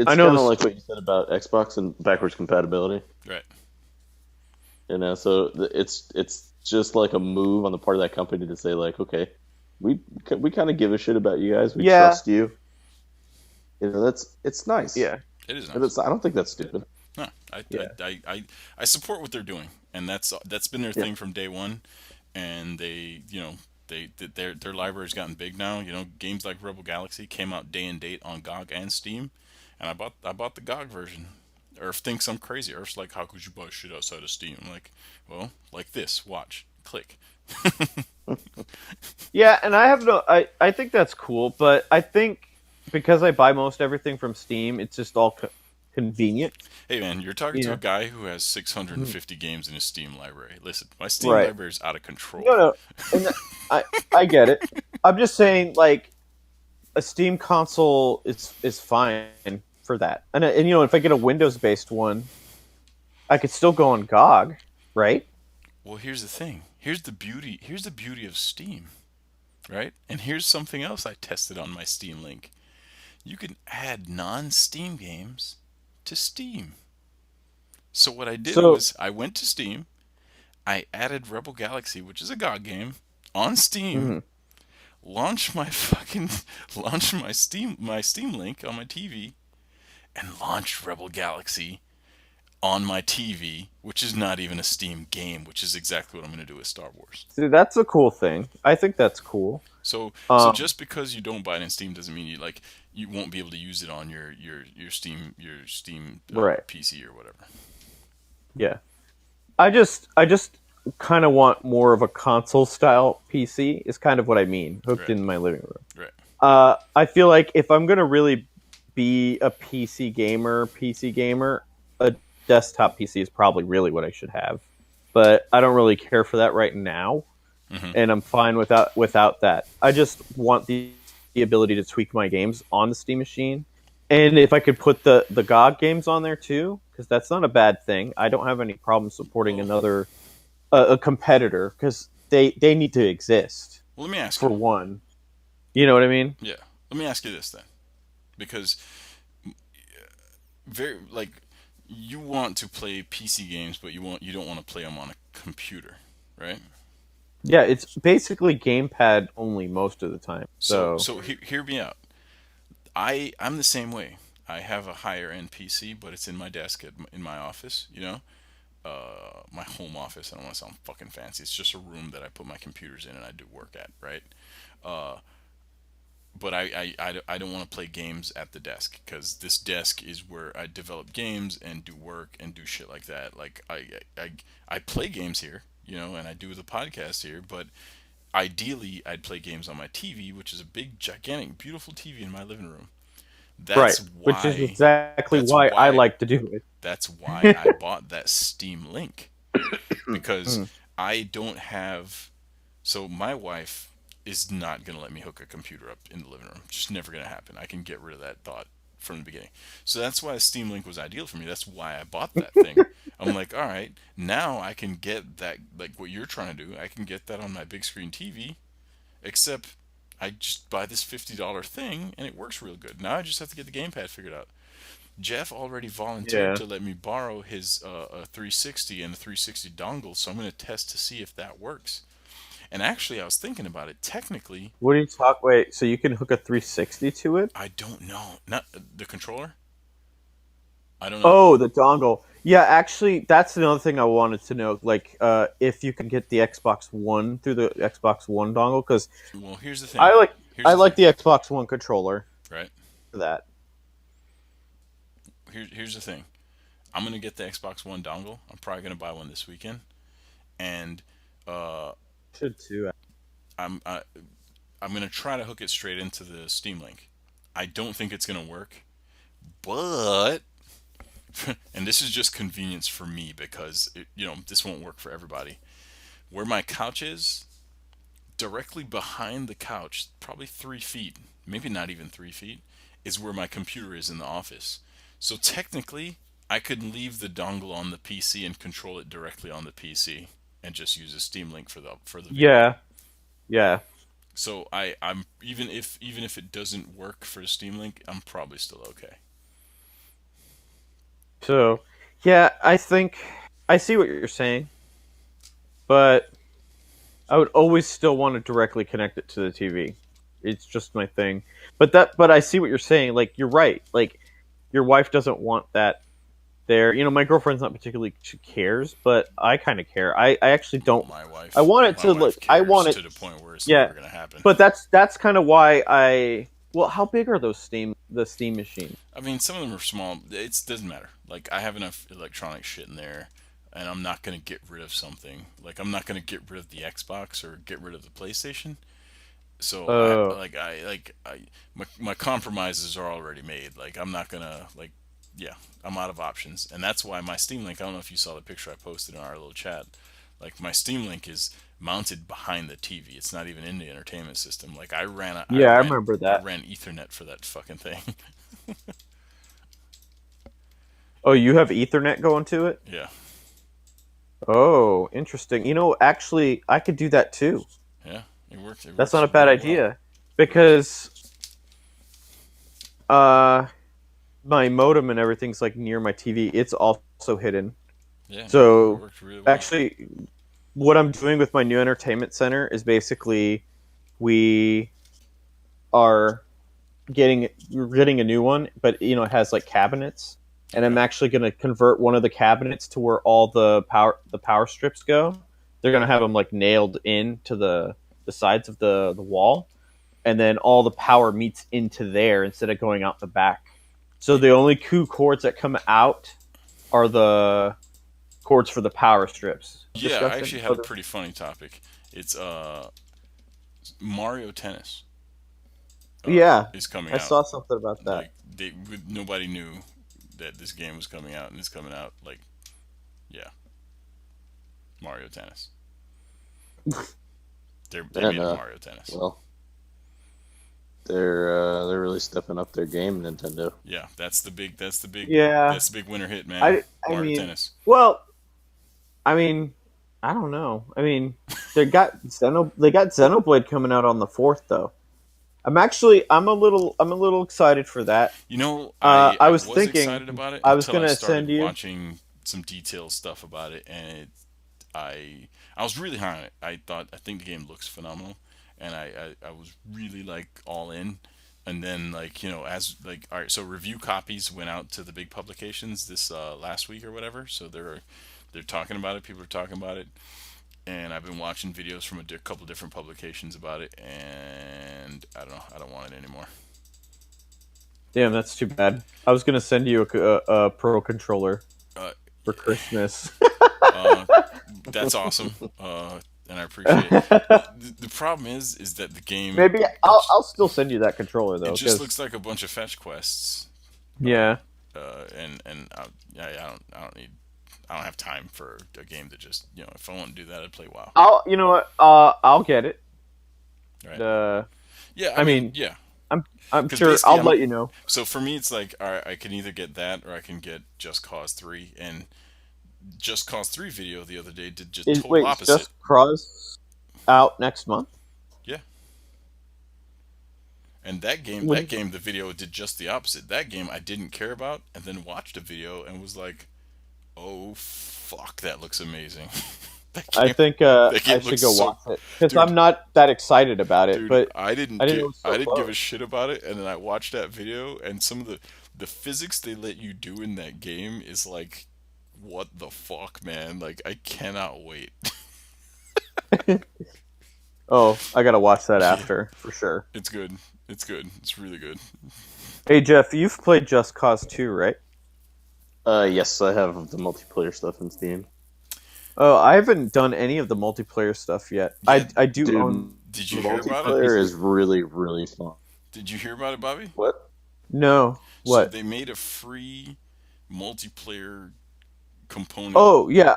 I It's know kind of this. like what you said about Xbox and backwards compatibility. Right. So it's just like a move on the part of that company to say like, okay, we kind of give a shit about you guys. We Yeah, trust you. it's nice. Yeah, It is And nice. it's, I don't think that's stupid. No, yeah, I support what they're doing, and that's been their Yeah. thing from day one. And their library's gotten big now. Games like Rebel Galaxy came out day and date on GOG and Steam, and I bought the GOG version. Earth thinks I'm crazy. Earth's like, how could you buy shit outside of Steam? I'm like, well, like this. Watch, click. yeah. And I have no. I think that's cool, but I think because I buy most everything from Steam, it's just all convenient. Hey man, you're talking to a Yeah. guy who has Mhm. 650 games in his Steam library. Listen, my Steam Right. library is out of control. No, no, and I I get it. I'm just saying, like, a Steam console is fine for that, and if I get a Windows based one, I could still go on GOG, right? Well, here's the thing. Here's the beauty of Steam, right? And here's something else I tested on my Steam link. You can add non-Steam games to Steam. So what I did So, was I went to Steam, I added Rebel Galaxy, which is a GOG game, on Steam, mhm. launched my fucking launched my Steam link on my TV, and launched Rebel Galaxy on my TV, which is not even a Steam game, which is exactly what I'm going to do with Star Wars. See, that's a cool thing. I think that's cool. So Um, just because you don't buy it in Steam doesn't mean you won't be able to use it on your Steam right. PC or whatever. Yeah. I just kind of want more of a console style PC. Is kind of what I mean, hooked Right, in my living room. right. I feel like if I'm gonna really be a PC gamer, a desktop PC is probably really what I should have. But I don't really care for that right now, Hmm. and I'm fine without that. I just want the ability to tweak my games on the Steam machine, and if I could put the GOG games on there too, because that's not a bad thing. I don't have any problem supporting Well, another a competitor because they need to exist well, let me ask for you. one. You know what I mean? Yeah, let me ask you this then, because very like you want to play PC games, but you don't want to play them on a computer, right? Yeah, it's basically gamepad only most of the time. So So so hear me out. I'm the same way. I have a higher end PC, but it's in my desk in my office. My home office. I don't want to sound fucking fancy. It's just a room that I put my computers in and I do work at, right? Uh, but I don't want to play games at the desk because this desk is where I develop games and do work and do shit like that. Like I play games here, and I do the podcast here, but ideally I'd play games on my TV, which is a big, gigantic, beautiful TV in my living room. right, That's which is why. exactly That's why I why. like to do That's why I it. bought that Steam Link because Mm. I don't have. So my wife is not gonna let me hook a computer up in the living room. Just never gonna happen. I can get rid of that thought from the beginning. So that's why Steam Link was ideal for me. That's why I bought that thing. I'm like, all right, now I can get that, like what you're trying to do. I can get that on my big screen TV. Except I just buy this $50 thing and it works real good. Now I just have to get the gamepad figured out. Jeff already volunteered Yeah, to let me borrow his 360 and a 360 dongle, so I'm going to test to see if that works. And actually, I was thinking about it. Technically, what do you talk? Wait, so you can hook a 360 to it? I don't know. Not the controller. I don't know. Oh, the dongle. Yeah, actually, that's another thing I wanted to know. Like, if you can get the Xbox One through the Xbox One dongle, because Well, here's the thing. I like Here's I the thing. like the Xbox One controller Right. for that. Here's the thing. I'm gonna get the Xbox One dongle. I'm probably gonna buy one this weekend, and uh, Should too. I'm I, I'm gonna try to hook it straight into the Steam Link. I don't think it's gonna work, but and this is just convenience for me because this won't work for everybody. Where my couch is, directly behind the couch, probably 3 feet, maybe not even 3 feet, is where my computer is in the office. So technically, I could leave the dongle on the PC and control it directly on the PC and just use a Steam Link for the video. Yeah, yeah. So I'm even if it doesn't work for Steam Link, I'm probably still okay. So, yeah, I think I see what you're saying, but I would always still want to directly connect it to the TV. It's just my thing. But I see what you're saying. Like you're right. Like your wife doesn't want that there. My girlfriend's not particularly she cares, but I kind of care. I actually Well, don't. I want it my to look. wife I cares want it. to the point where it's Yeah, never gonna happen. but that's kind of why I. Well, how big are those Steam machines? I mean, some of them are small. It doesn't matter. Like, I have enough electronic shit in there, and I'm not gonna get rid of something. Like, I'm not gonna get rid of the Xbox or get rid of the PlayStation. So Oh, my compromises are already made. Like, I'm not gonna like, yeah, I'm out of options, and that's why my Steam Link. I don't know if you saw the picture I posted in our little chat. Like, my Steam Link is mounted behind the TV. It's not even in the entertainment system. Like, yeah, I remember I that. ran Ethernet for that fucking thing. Oh, you have Ethernet going to it? Yeah, Oh, interesting. Actually, I could do that too. yeah, it works. It That's works not a bad really well. idea because uh my modem and everything's like near my TV. It's also hidden. Yeah, it So worked really well. actually, what I'm doing with my new entertainment center is basically we are we're getting a new one, but it has like cabinets, and I'm Okay. actually going to convert one of the cabinets to where all the power strips go. They're going to have them like nailed into the sides of the wall, and then all the power meets into there instead of going out the back. So the only two cords that come out are the cords for the power strips. Yeah, I Disgusting. actually had a pretty funny topic. It's Mario Tennis Yeah, is coming I out. saw something about that. Like, nobody knew that this game was coming out, and it's coming out. Like, yeah, Mario Tennis. They And made a Mario Tennis. well, they're really stepping up their game, Nintendo. Yeah, Yeah, that's the big winner hit, man. I Mario mean, Tennis. well, I mean, I don't know. I mean, they got Xenoblade coming out on the 4th though. I'm a little excited for that. I I was was thinking excited about it I was until I gonna send started you. watching some detailed stuff about it, and I was really high on it. I think the game looks phenomenal, and I was really like all in. And then, like, as like, all right, so review copies went out to the big publications this last week or whatever. So they're talking about it. People are talking about it, and I've been watching videos from a couple different publications about it, and I don't know. I don't want it anymore. Damn, that's too bad. I was gonna send you a pro controller Uh, for Christmas. uh, that's awesome, and I appreciate it. The problem is that the game Maybe I'll still send you that controller it though, just because looks like a bunch of fetch quests, yeah, and I don't have time for a game to just if I want to do that I'd play WoW. you know what? I'll get it. Right? Uh, Yeah, I mean, yeah. I'm 'Cause sure basically I'll let you know. so for me it's like, all right, I can either get that or I can get Just Cause 3, and Just Cause 3 video the other day did just total Is opposite. Just Cause out next month? Yeah. And When that game, the video did just the opposite. That game I didn't care about, and then watched a video and was like, "Oh fuck, that looks amazing." that I game, think that I game should looks go so, watch it because dude, I'm not that excited about it, dude. but I didn't know it was I so didn't give a close. shit about it, and then I watched that video, and some of the physics they let you do in that game is like, what the fuck, man? Like, I cannot wait. Oh, I gotta watch that Yeah, after for sure. it's good. It's good. It's really good. Hey Jeff, you've played Just Cause 2, right? Yes, I have the multiplayer stuff in Steam. Oh, I haven't done any of the multiplayer stuff yet. Yeah, I do Dude, own did you hear Just Cause about on it? multiplayer PC. is really, really fun. Did you hear about it, Bobby? What? No, So what? they made a free multiplayer component. Oh yeah,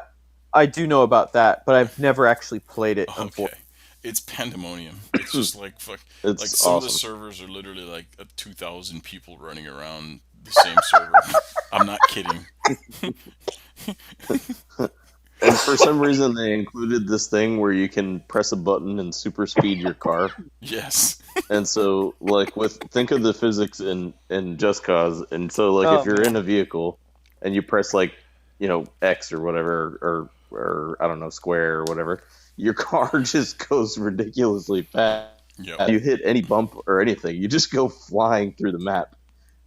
I do know about that, but I've never actually played it. Okay. Unfortunately, It's pandemonium. It's just like fuck. Like, It's some of the awesome. servers are literally like 2,000 people running around the same server. I'm not kidding. And for some reason, they included this thing where you can press a button and super speed your car. Yes. And so, like, think of the physics in Just Cause. And so, like, if oh you're man, in a vehicle and you press like, X or whatever, or I don't know, square or whatever, your car just goes ridiculously fast. Yep. you hit any bump or anything, you just go flying through the map,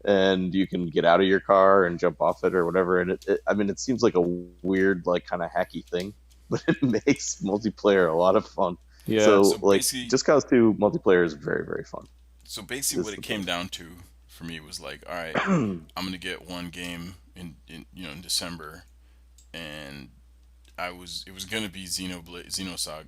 and you can get out of your car and jump off it or whatever. And I mean, it seems like a weird, like kind of hacky thing, but it makes multiplayer a lot of fun. Yeah. So So like, basically, Just Cause 2 multiplayer is very very fun. so basically, This what is it the came thing. down to for me was like, all right, I'm gonna get one game in December, and it was gonna be Xenosaga,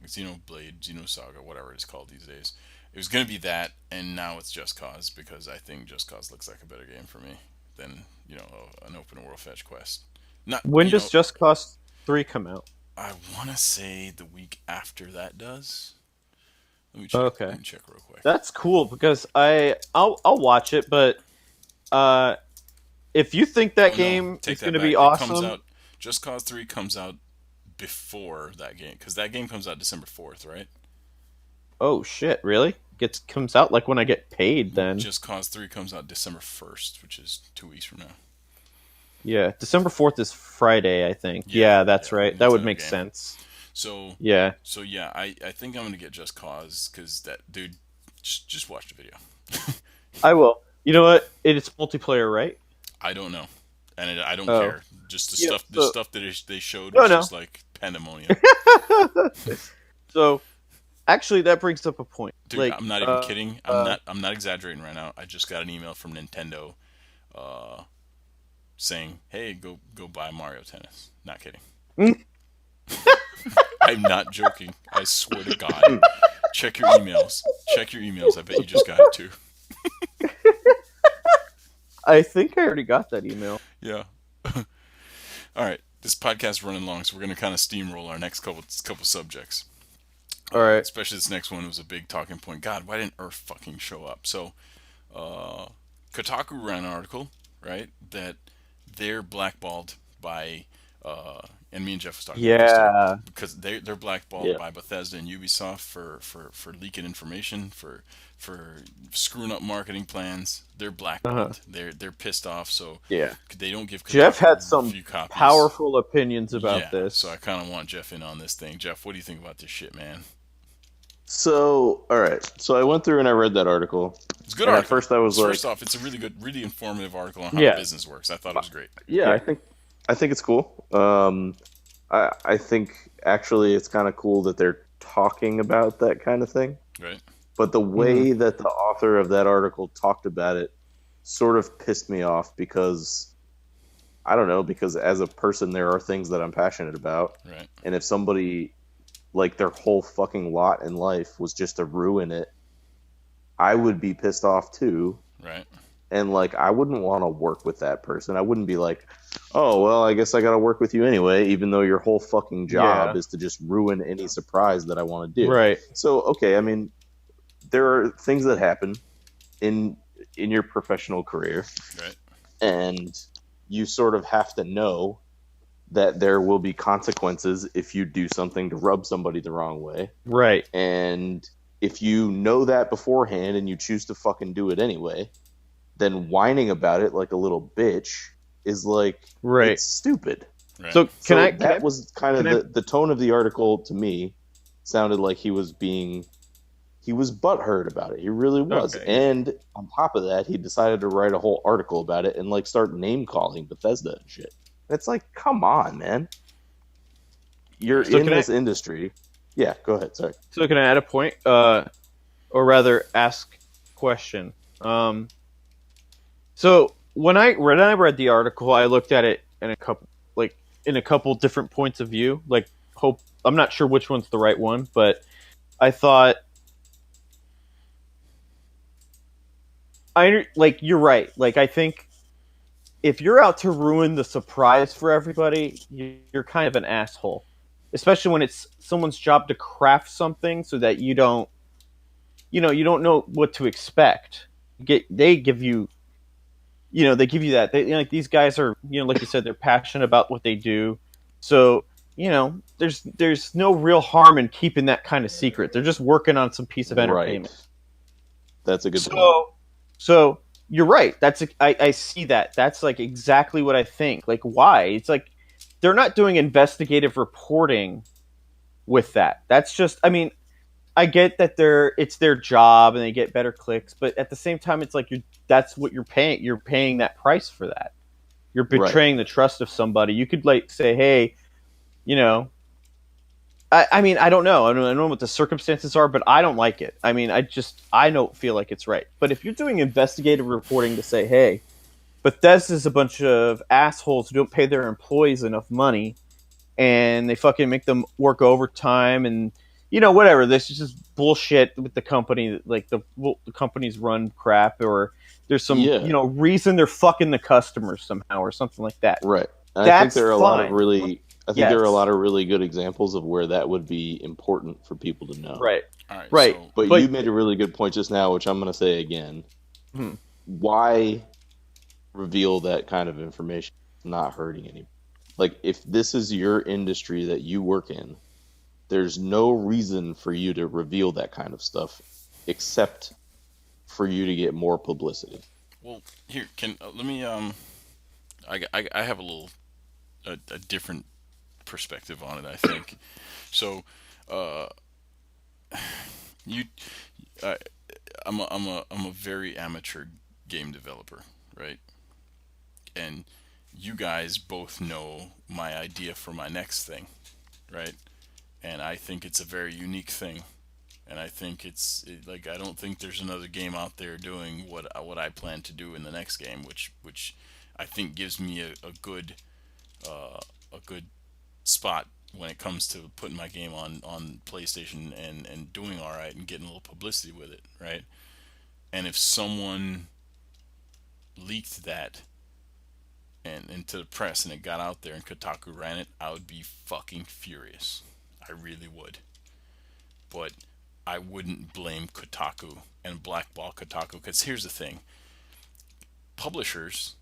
whatever it's called these days. It was gonna be that, and now it's Just Cause because I think Just Cause looks like a better game for me than an open world fetch quest. Not When does Just Cause 3 come out? I want to say the week after that does. Let me check. Okay. Let me check real quick. That's cool because I'll watch it, but uh if you think that Oh no, game take is that going to back. be It comes awesome, out. Just Cause 3 comes out before that game because that game comes out December 4th, right? oh shit, really? Gets comes out like when I get paid then. Just Cause 3 comes out December 1st, which is 2 weeks from now. Yeah, December 4th is Friday, I think. Yeah, Yeah, that's yeah, right. That it's would in the make game. sense. So, Yeah. so yeah, I think I'm gonna get Just Cause because that dude. Just watch the video. I will. You know what? It's multiplayer, right? I don't know, and I don't Oh. care. Just Yeah, the so stuff that they showed no, was no. just like pandemonium. So, actually that brings up a point. Dude, Like I'm not even kidding. I'm not exaggerating right now. I just got an email from Nintendo, uh, saying, "Hey, go buy Mario Tennis." Not kidding. I'm not joking. I swear to God. Check your emails. Check your emails. I bet you just got it too. I think I already got that email. Yeah. All right. This podcast is running long, so we're gonna kind of steamroll our next couple subjects. All right. Especially this next one was a big talking point. God, why didn't Earth fucking show up? So, uh, Kotaku ran an article, right, that they're blackballed by, and me and Jeff was talking about this too, Yeah. because they're blackballed Yeah. by Bethesda and Ubisoft for leaking information, for screwing up marketing plans. They're Uh-huh. blackballed. They're pissed off, so Yeah. they don't give Jeff Kotaku had some review copies. powerful opinions about Yeah, so I this. kind of want Jeff in on this thing. Jeff, what do you think about this shit, man? So all right, so I went through and I read that article, It's a good and at article. first I was like, First off, it's a really good, really informative article on how the Yeah. business works. I thought it was great. yeah, Yeah. I think it's cool. I think actually it's kind of cool that they're talking about that kind of thing. Right? But the way that the author of that article talked about it sort of pissed me off because I don't know, because as a person there are things that I'm passionate about, Right. and if somebody like their whole fucking lot in life was just to ruin it, I would be pissed off too. Right. And like I wouldn't want to work with that person. I wouldn't be like, "Oh, well, I guess I got to work with you anyway," even though your whole fucking job Yeah. is to just ruin any surprise that I want to do. Right. So, okay, I mean, there are things that happen in your professional career, Right. and you sort of have to know that there will be consequences if you do something to rub somebody the wrong way. Right. And if you know that beforehand and you choose to fucking do it anyway, then whining about it like a little bitch is like Right. it's stupid. Right. So So can that I was kind of can I- the tone of the article to me sounded like he was butthurt about it. He really was. Okay. And on top of that, he decided to write a whole article about it and like start name calling Bethesda and shit. And it's like, come on, man. You're So in can I- this industry. Yeah, go ahead. Sorry. So can I add a point, or rather, ask a question? So when I read the article, I looked at it in a couple different points of view. Like, I'm not sure which one's the right one, but I thought, you're right. Like, I think if you're out to ruin the surprise for everybody, you're kind of an asshole. Especially when it's someone's job to craft something so that you don't know what to expect. They give you that. Like these guys are, like you said, they're passionate about what they do. So, there's no real harm in keeping that kind of secret. They're just working on some piece of entertainment. Right. That's a good point. So you're right. I see that. That's like exactly what I think. Like, why? It's like they're not doing investigative reporting with that. That's just, I mean, I get that it's their job and they get better clicks, but at the same time, it's like that's what you're paying. You're paying that price for that. You're Right. betraying the trust of somebody. You could like say, hey, you know, I mean, I don't know. I don't know what the circumstances are, but I don't like it. I mean, I don't feel like it's right. But if you're doing investigative reporting to say, hey, Bethesda's a bunch of assholes who don't pay their employees enough money, and they fucking make them work overtime, and whatever. This is just bullshit with the company. Like the companies run crap, or there's some Yeah. reason they're fucking the customers somehow, or something like that. Right. And I think That's there are a lot of fine. really, I think there are a Yes. lot of really good examples of where that would be important for people to know. Right. All right, Right. so But But you made a really good point just now, which I'm going to say again. hmm, Why reveal that kind of information? It's not hurting anybody. Like, if this is your industry that you work in, there's no reason for you to reveal that kind of stuff except for you to get more publicity. well, here can let me I have a little a different perspective on it. I think so. Uh, you, I, I'm a very amateur game developer, right? And you guys both know my idea for my next thing, right? And I think it's a very unique thing. And I think like I don't think there's another game out there doing what I plan to do in the next game, which I think gives me a good uh, a good spot when it comes to putting my game on PlayStation and doing all right and getting a little publicity with it, right? And if someone leaked that and into the press and it got out there and Kotaku ran it, I would be fucking furious. I really would. But I wouldn't blame Kotaku and blackball Kotaku because here's the thing: publishers,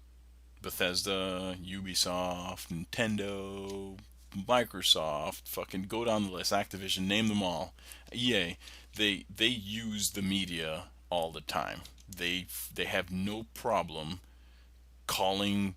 Bethesda, Ubisoft, Nintendo, Microsoft, fucking go down the list, Activision, name them all, EA, they use the media all the time. They have no problem calling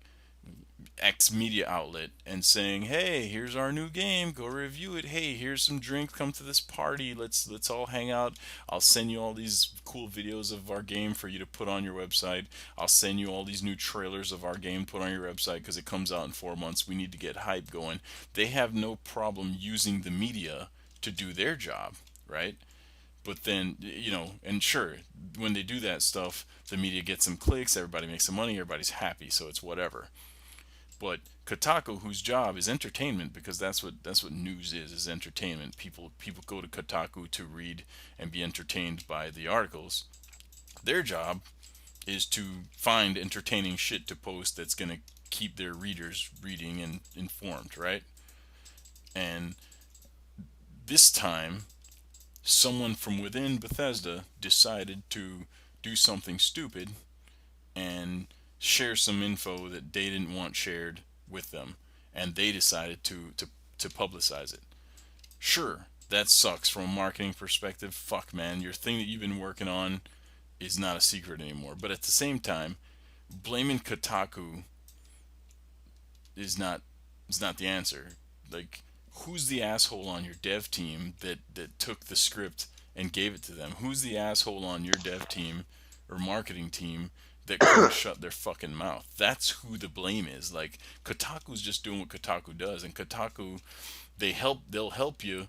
X media outlet and saying, "Hey, here's our new game. Go review it. Hey, here's some drink. Come to this party. Let's all hang out. I'll send you all these cool videos of our game for you to put on your website. I'll send you all these new trailers of our game put on your website because it comes out in 4 months. We need to get hype going." They have no problem using the media to do their job, right? But then, and sure, when they do that stuff, the media gets some clicks, everybody makes some money, everybody's happy, so it's whatever. But Kotaku, whose job is entertainment, because that's what news is entertainment. People go to Kotaku to read and be entertained by the articles. Their job is to find entertaining shit to post that's gonna keep their readers reading and informed, right? And this time, someone from within Bethesda decided to do something stupid and share some info that they didn't want shared with them, and they decided to publicize it. Sure, that sucks from a marketing perspective. Fuck, man, your thing that you've been working on is not a secret anymore. But at the same time, blaming Kotaku is not the answer. Like, who's the asshole on your dev team that took the script and gave it to them? Who's the asshole on your dev team or marketing team that couldn't shut their fucking mouth? That's who the blame is. Like, Kotaku's just doing what Kotaku does, and Kotaku, they'll help you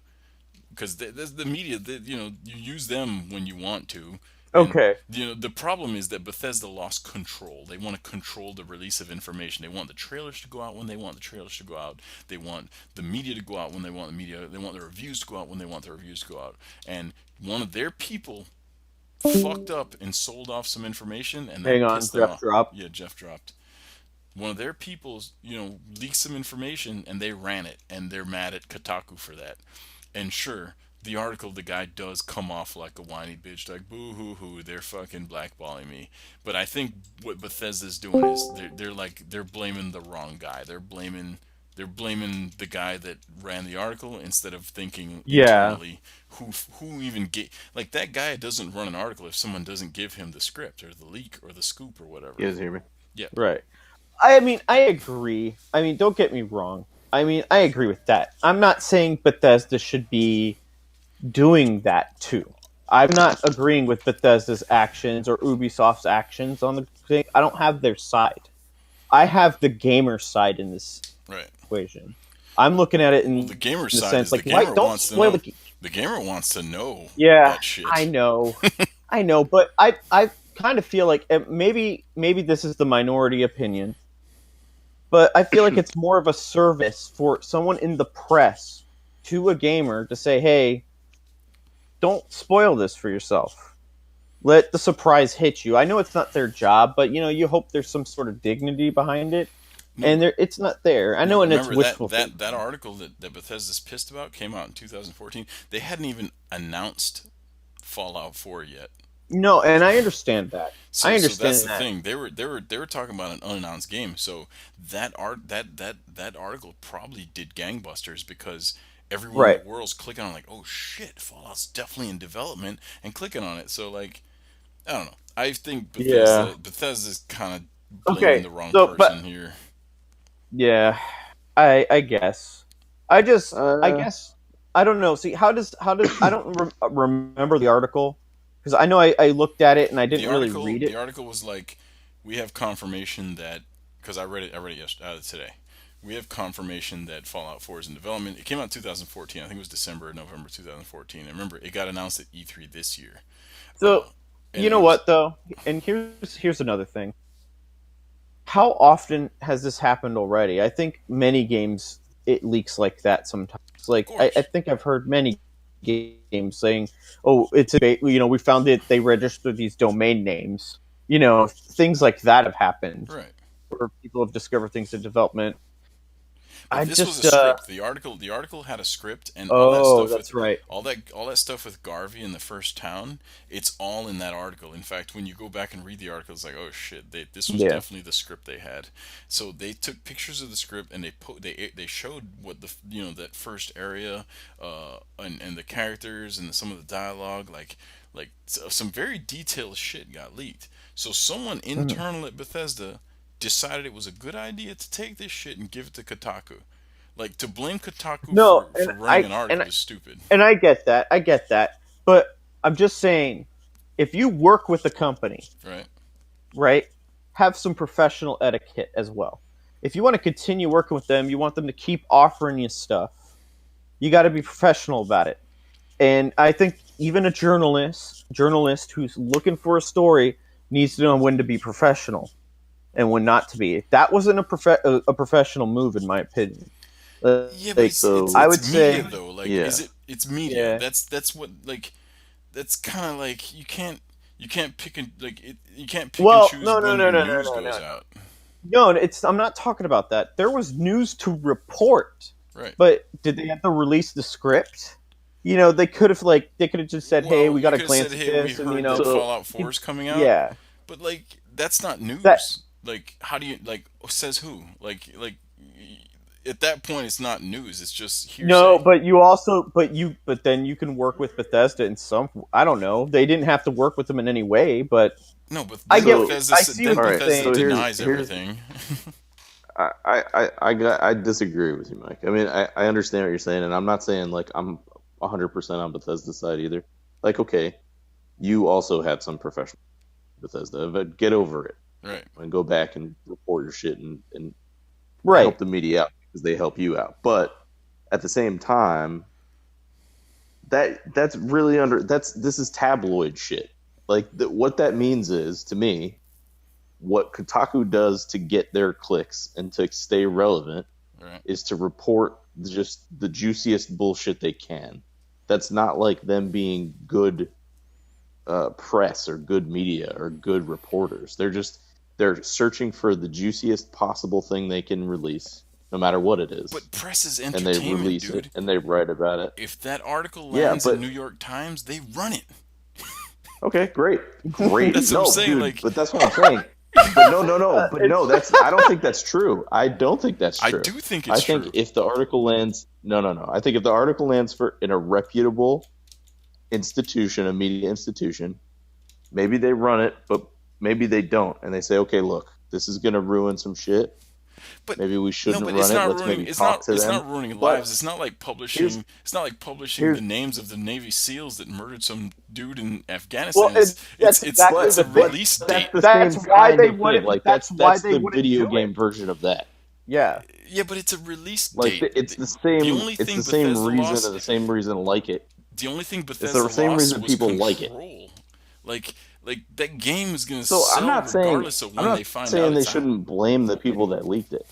because the media, you use them when you want to. And okay. the problem is that Bethesda lost control. They want to control the release of information. They want the trailers to go out when they want the trailers to go out. They want the media to go out when they want the media. They want the reviews to go out when they want the reviews to go out. And one of their people fucked up and sold off some information, and Hang that on, pissed them Jeff off. dropped. Yeah, Jeff dropped. One of their people, leaked some information, and they ran it, and they're mad at Kotaku for that. And sure, the article, the guy does come off like a whiny bitch, like boo hoo hoo, they're fucking blackballing me. But I think what Bethesda's doing is they're blaming the wrong guy. They're blaming the guy that ran the article instead of thinking Yeah. internally who even get, like, that guy doesn't run an article if someone doesn't give him the script or the leak or the scoop or You whatever. guys hear me? Yeah. Right. I mean, I agree. I mean, don't get me wrong. I mean, I agree with that. I'm not saying Bethesda should be doing that too. I'm not agreeing with Bethesda's actions or Ubisoft's actions on the thing. I don't have their side. I have the gamer side in this Right. equation. I'm looking at it Well, in the gamer the side sense is the like, why gamer don't wants to spoil know. the. The gamer wants to know Yeah, that I shit. know, but I kind of feel like maybe this is the minority opinion, but I feel like it's more of a service for someone in the press to a gamer to say, hey, don't spoil this for yourself. Let the surprise hit you. I know it's not their job, but you hope there's some sort of dignity behind it, No, and it's not there. I no, know, but and it's remember wishful that thinking. article that Bethesda's pissed about came out in 2014. They hadn't even announced Fallout 4 yet. No, and I understand that. I So that's understand the that. thing. They were talking about an unannounced game. So that article probably did gangbusters because everyone in the Right. world's clicking on like, oh shit, Fallout's definitely in development and clicking on it. So like, I don't know. I think Yeah. Bethesda's kind of blaming Okay. the wrong So, but person here. yeah, I guess. I Uh, guess I don't know. See, how does I don't remember the article because I know I looked at it and I didn't really read The it. article was like, we have confirmation that because I read it yesterday, today. We have confirmation that Fallout 4 is in development. It came out in 2014. I think it was December or November 2014. And remember, it got announced at E3 this year. So, And you it know was what though? And here's another thing. How often has this happened already? I think many games it leaks like that sometimes. of Like I course think I've heard many games saying, "Oh, we found it. They registered these domain names." Things like that have happened, right. where people have discovered things in development. But I this was a just, script. The article had a script, and oh, that's right. all that stuff with Garvey in the first town. It's all in that article. In fact, when you go back and read the article, it's like, oh shit, this was Yeah. definitely the script they had. So they took pictures of the script and they showed what the that first area, and the characters and some of the dialogue, like some very detailed shit got leaked. So someone Mhm. internal at Bethesda decided it was a good idea to take this shit and give it to Kotaku. Like to blame Kotaku No, for running an article is stupid, I get that. I get that. But I'm just saying, if you work with a company, right? right, have some professional etiquette as well. If you want to continue working with them, you want them to keep offering you stuff. You got to be professional about it. And I think even a journalist who's looking for a story needs to know when to be professional and when not to be. That wasn't a professional move, in my opinion. Yeah, but Like it's I so would it's media say, though. Like, yeah. it's media. yeah. That's what like that's kind of like you can't pick and like you can't pick and Well, choose no, no, when no, your no, no, news no, no, goes no. out, No, it's. I'm not talking about that. There was news to report, right? but did they have to release the script? They could have just said, "Hey, Well, we you got to could have said, glance at "Hey, we this," and heard that So Fallout 4 is coming out," yeah, but like that's not that news. Like, how do you like says who? At that point, it's not news. It's just no, hearsay. but then you can work with Bethesda in some. I don't know. They didn't have to work with them in any way, but No, but I then get. so I see Then what all you're right. Bethesda So saying. denies here's everything. I disagree with you, Mike. I mean, I understand what you're saying, and I'm not saying like I'm 100% on Bethesda's side either. Like, okay, you also had some professional Bethesda, but get over it Right. and go back and report your shit and Right. help the media out because they help you out. But at the same time, that's really this is tabloid shit. Like what that means is to me, what Kotaku does to get their clicks and to stay relevant Right. is to report just the juiciest bullshit they can. That's not like them being good press or good media or good reporters. They're searching for the juiciest possible thing they can release, no matter what it is, But press is and they entertainment, release it dude. and they write about it. If that article Yeah, lands in but New York Times, they run it. okay, great, great. That's what I'm No, saying. dude, Like, but that's what I'm saying. But but no, It's that's I don't think that's true. I don't think that's I true. do think I it's think true. if the article lands, no. I think if the article lands for in a reputable institution, a media institution, maybe they run it, but maybe they don't, and they say, okay, look, this is going to ruin some shit. But Maybe we no, shouldn't but run it. Let's maybe talk to it's them. not ruining lives. But It's not like here's publishing the here's names of the Navy SEAls that murdered some dude in Well, Afghanistan. and that's exactly It's but a the thing. release that's date. the That's same why kind they of thing. wouldn't. Like That's why that's they the wouldn't video do it. game version of that. Yeah. Yeah, but it's a release Like date. it's the The same. only It's thing the same Bethesda reason lost and the same reason like it. the only thing It's the Bethesda same lost reason was people like it. control. Like that game is gonna So I'm sell not saying regardless of I'm when not they find out saying they it's out. shouldn't blame the people that leaked it.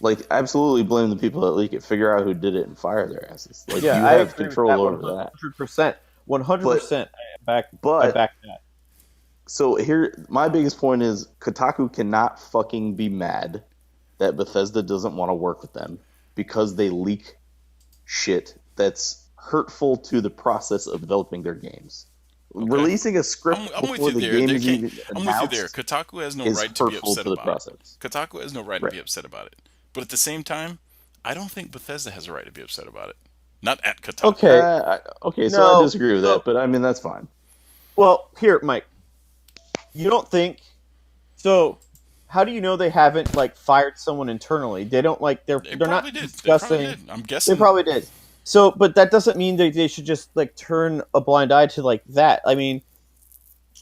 Like absolutely blame the people that leak it. Figure out who did it and fire their asses. Like Yeah, you I have agree with control that over that. 100%. 100%. I But back that. so here, my biggest point is Kotaku cannot fucking be mad that Bethesda doesn't want to work with them because they leak shit that's hurtful to the process of developing their games. Okay. Releasing a script I'm with before you the there. game They is can't. even I'm with you there. announced Kotaku has no is right to be hurtful upset to the about it. process. Kotaku has no right to Right. be upset about it. But at the same time, I don't think Bethesda has a right to be upset about it. Not at Kotaku. Okay. Okay, so I No. disagree with that, but I mean that's fine. Well, here, Mike. You don't think so? How do you know they haven't like fired someone internally? They don't like they're They they're probably not did. discussing. They probably did. I'm They guessing. probably did. So, but that doesn't mean that they should just like turn a blind eye to like that. I mean,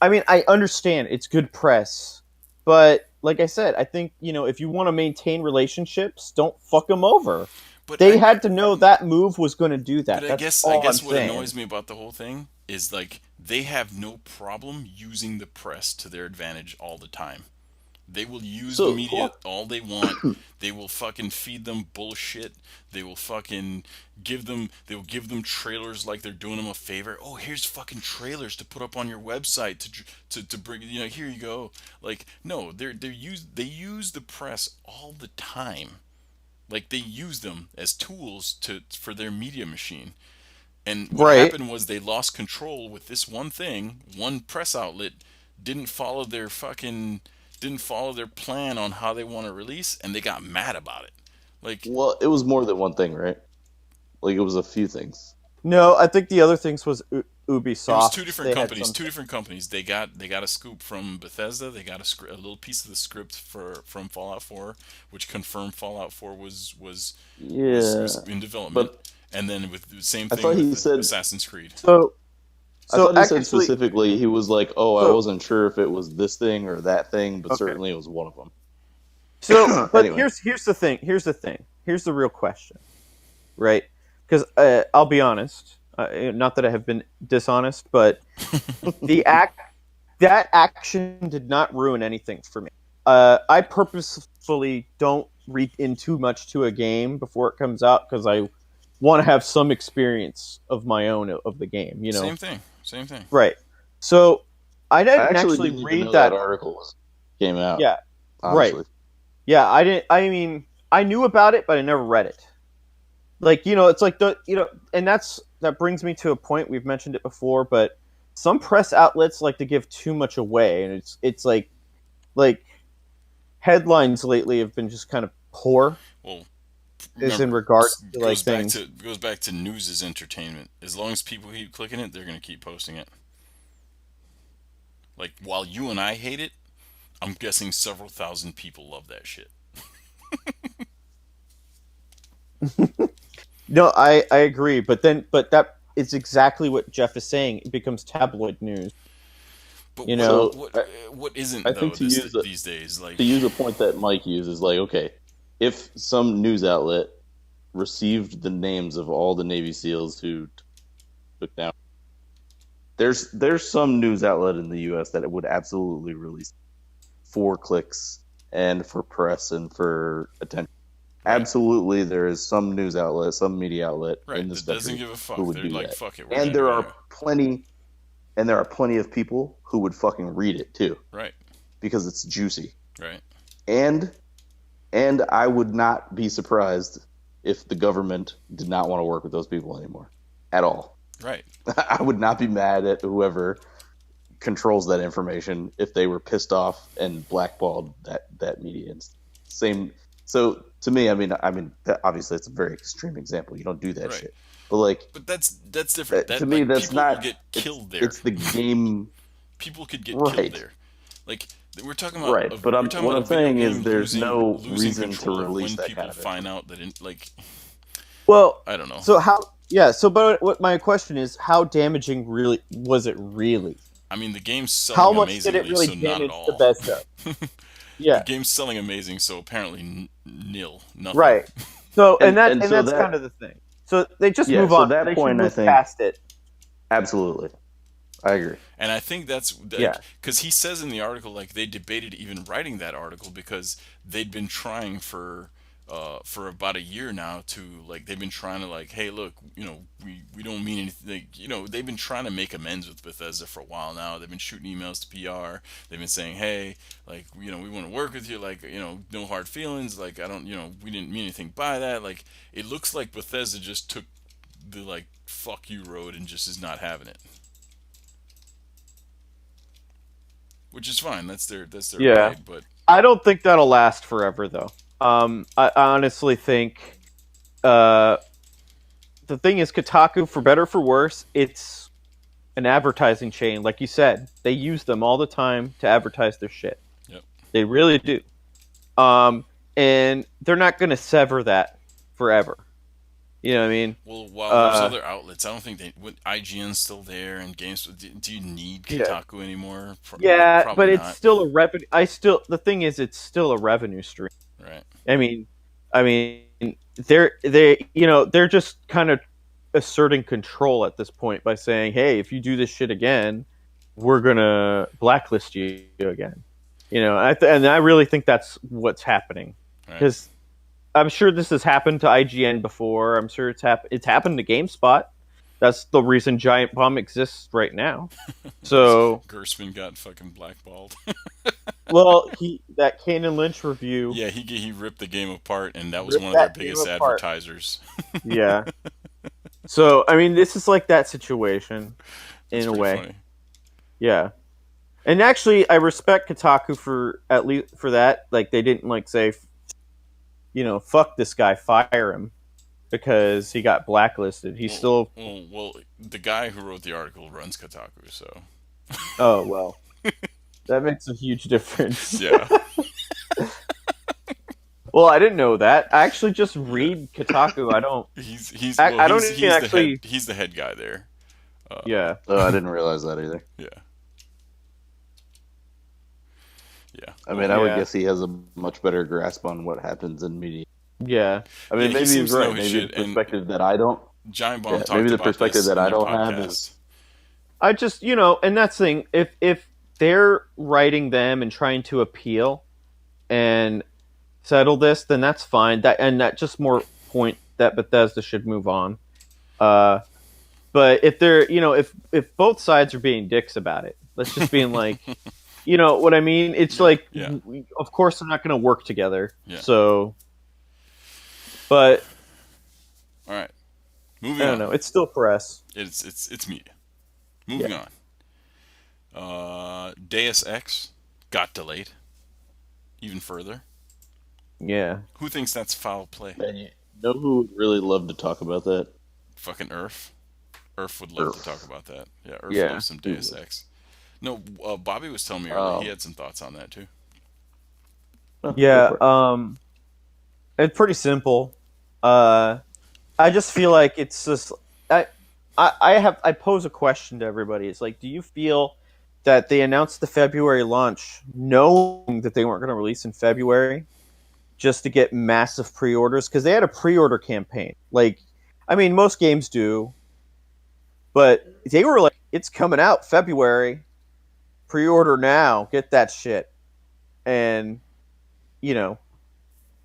I understand it's good press, but like I said, I think if you want to maintain relationships, don't fuck them over. But They had to know that move was going to do that. But I That's guess all I'm what saying. annoys me about the whole thing is like they have no problem using the press to their advantage all the time. They will use the So media all they want. They will fucking feed them bullshit. They will fucking they will give them trailers like they're doing them a favor. Oh, here's fucking trailers to put up on your website to bring, here you go. Like no, they use the press all the time. Like they use them as tools for their media machine. And what Right. happened was they lost control with this one thing. One press outlet didn't follow their plan on how they want to release, and they got mad about it. Like, well, it was more than one thing, right? Like it was a few things. No, I think the other things was Ubisoft. it was two different They had companies. some- Two different companies. They got a scoop from Bethesda. They got a little piece of the script from Fallout 4, which confirmed Fallout 4 Yeah, was in development. but And then with the same I thing thought he with said Assassin's Creed. So, I thought he said actually, specifically he was like, "Oh, I So- wasn't sure if it was this thing or that thing, but Okay. certainly it was one of them." So, but Anyway. here's the thing. Here's the real question, right? Because I'll be honest. Not that I have been dishonest, but that action did not ruin anything for me. I purposefully don't read in too much to a game before it comes out because I want to have some experience of my own of the game. Same thing. Same thing. Right. So I I didn't actually actually didn't even read know that. article came out. Yeah. honestly. Right. Yeah, I didn't. I mean, I knew about it, but I never read it. Like it's like and that brings me to a point we've mentioned it before, but some press outlets like to give too much away, and it's like headlines lately have been just kind of poor. Well, Is in regards to like goes back things. to goes back to news is entertainment. As long as people keep clicking it, they're gonna keep posting it. Like while you and I hate it, I'm guessing several thousand people love that shit. No, I agree, but that is exactly what Jeff is saying. It becomes tabloid news. But You know, what isn't I though think to use these days? Like To use a point that Mike uses, like, okay, if some news outlet received the names of all the Navy SEALs who took down, there's some news outlet in the U.S. that it would absolutely release for clicks and for press and for attention. Right. Absolutely, there is some news outlet, some media outlet right, in this that doesn't country give a fuck. who would They're do like, that. fuck it. We're And gonna there do are it. plenty of people who would fucking read it too Right, because it's juicy. right. And I would not be surprised if the government did not want to work with those people anymore at all. Right. I would not be mad at whoever controls that information if they were pissed off and blackballed that media. Same. So to me, I mean, that, obviously it's a very extreme example. You don't do that Right. shit. But like, But that's different. to me, that's people not. will get killed there. It's the game. People could get Right. killed there. Like We're talking about Right, but what a I'm video saying is game there's no losing reason to control of release when that kind people of find information. out that like Well, I don't know. so how? Yeah. So, but what my question is, how damaging really was it? Really, I mean, the game's how selling much did it amazingly, really so not at damage the all. Bethesda? The Yeah. game's selling amazing, so apparently nil, nothing. Right. So, and And so that's kind that of the thing. So they just yeah, move so on. that They should point I move think past it. absolutely. I agree. And I think that's like Yeah. because he says in the article like they debated even writing that article because they'd been trying for about a year now to like they've been trying to like hey look we don't mean anything like, they've been trying to make amends with Bethesda for a while now. They've been shooting emails to PR. They've been saying hey like we want to work with you like no hard feelings like I don't we didn't mean anything by that. Like it looks like Bethesda just took the like fuck you road and just is not having it. Which is fine. That's their Yeah. right. But I don't think that'll last forever, though. I honestly think uh, the thing is, Kotaku, for better or for worse, it's an advertising chain. Like you said, they use them all the time to advertise their shit. yep. They really do. Um, and they're not going to sever that forever. You know what I mean? Well, while there's Uh, other outlets, I don't think IGN's still there and games. Do you need yeah. Kotaku anymore? Like Yeah, probably but it's not. still a revenue. The thing is, it's still a revenue stream. Right. I mean, I mean, they're just kind of asserting control at this point by saying, "Hey, if you do this shit again, we're gonna blacklist you again." And I really think that's what's happening Right. because I'm sure this has happened to IGN before. I'm sure it's happened to GameSpot. That's the reason Giant Bomb exists right now. So, Gersman got fucking blackballed. well, that Kane and Lynch review Yeah, he ripped the game apart, and that was one ripped of their that game biggest apart. advertisers. Yeah. So, I mean, this is like that situation That's in a pretty way. funny. Yeah. And actually, I respect Kotaku for at least for that. Like, they didn't like say, fuck this guy, fire him because he got blacklisted. He's Well, still, the guy who wrote the article runs Kotaku, so oh, well, that makes a huge difference. yeah, Well, I didn't know that. I actually just yeah. read Kotaku. I don't, He's I, well I don't he's even he's the head actually, guy there. yeah. Oh, I didn't realize that either. Yeah, yeah. I Well, mean, I would Yeah. guess he has a much better grasp on what happens in media. Yeah. I yeah. mean, He maybe he's seems to know right. his Maybe the shit, and perspective that I don't. Giant Bomb Yeah, maybe talked the about perspective this that in I their don't have is podcast. I just, and that's the thing. If they're writing them and trying to appeal and settle this, then that's fine. That just more point that Bethesda should move on. Uh, but if they're, if both sides are being dicks about it, let's just being like, you know what I mean? It's Yeah, like, yeah, of course they're not going to work together. yeah. So, but All right, I moving don't on. know. It's still press. It's media. Moving Yeah. on. Deus Ex got delayed even further. Yeah. Who thinks that's foul play? man, you know who would really love to talk about that? Fucking Earth. Earth would love to talk Earth. about that. Yeah, Earth Yeah. loves some He Deus would. Ex. No, Bobby was telling me earlier he Um, had some thoughts on that too. well, go Yeah. for it. It's pretty simple. Uh, I just feel like it's just I, I pose a question to everybody. It's like, do you feel that they announced the February launch knowing that they weren't going to release in February just to get massive pre-orders? Because they had a pre-order campaign. Like, I mean, most games do, but they were like, it's coming out February. Pre-order now. Get that shit. And you know,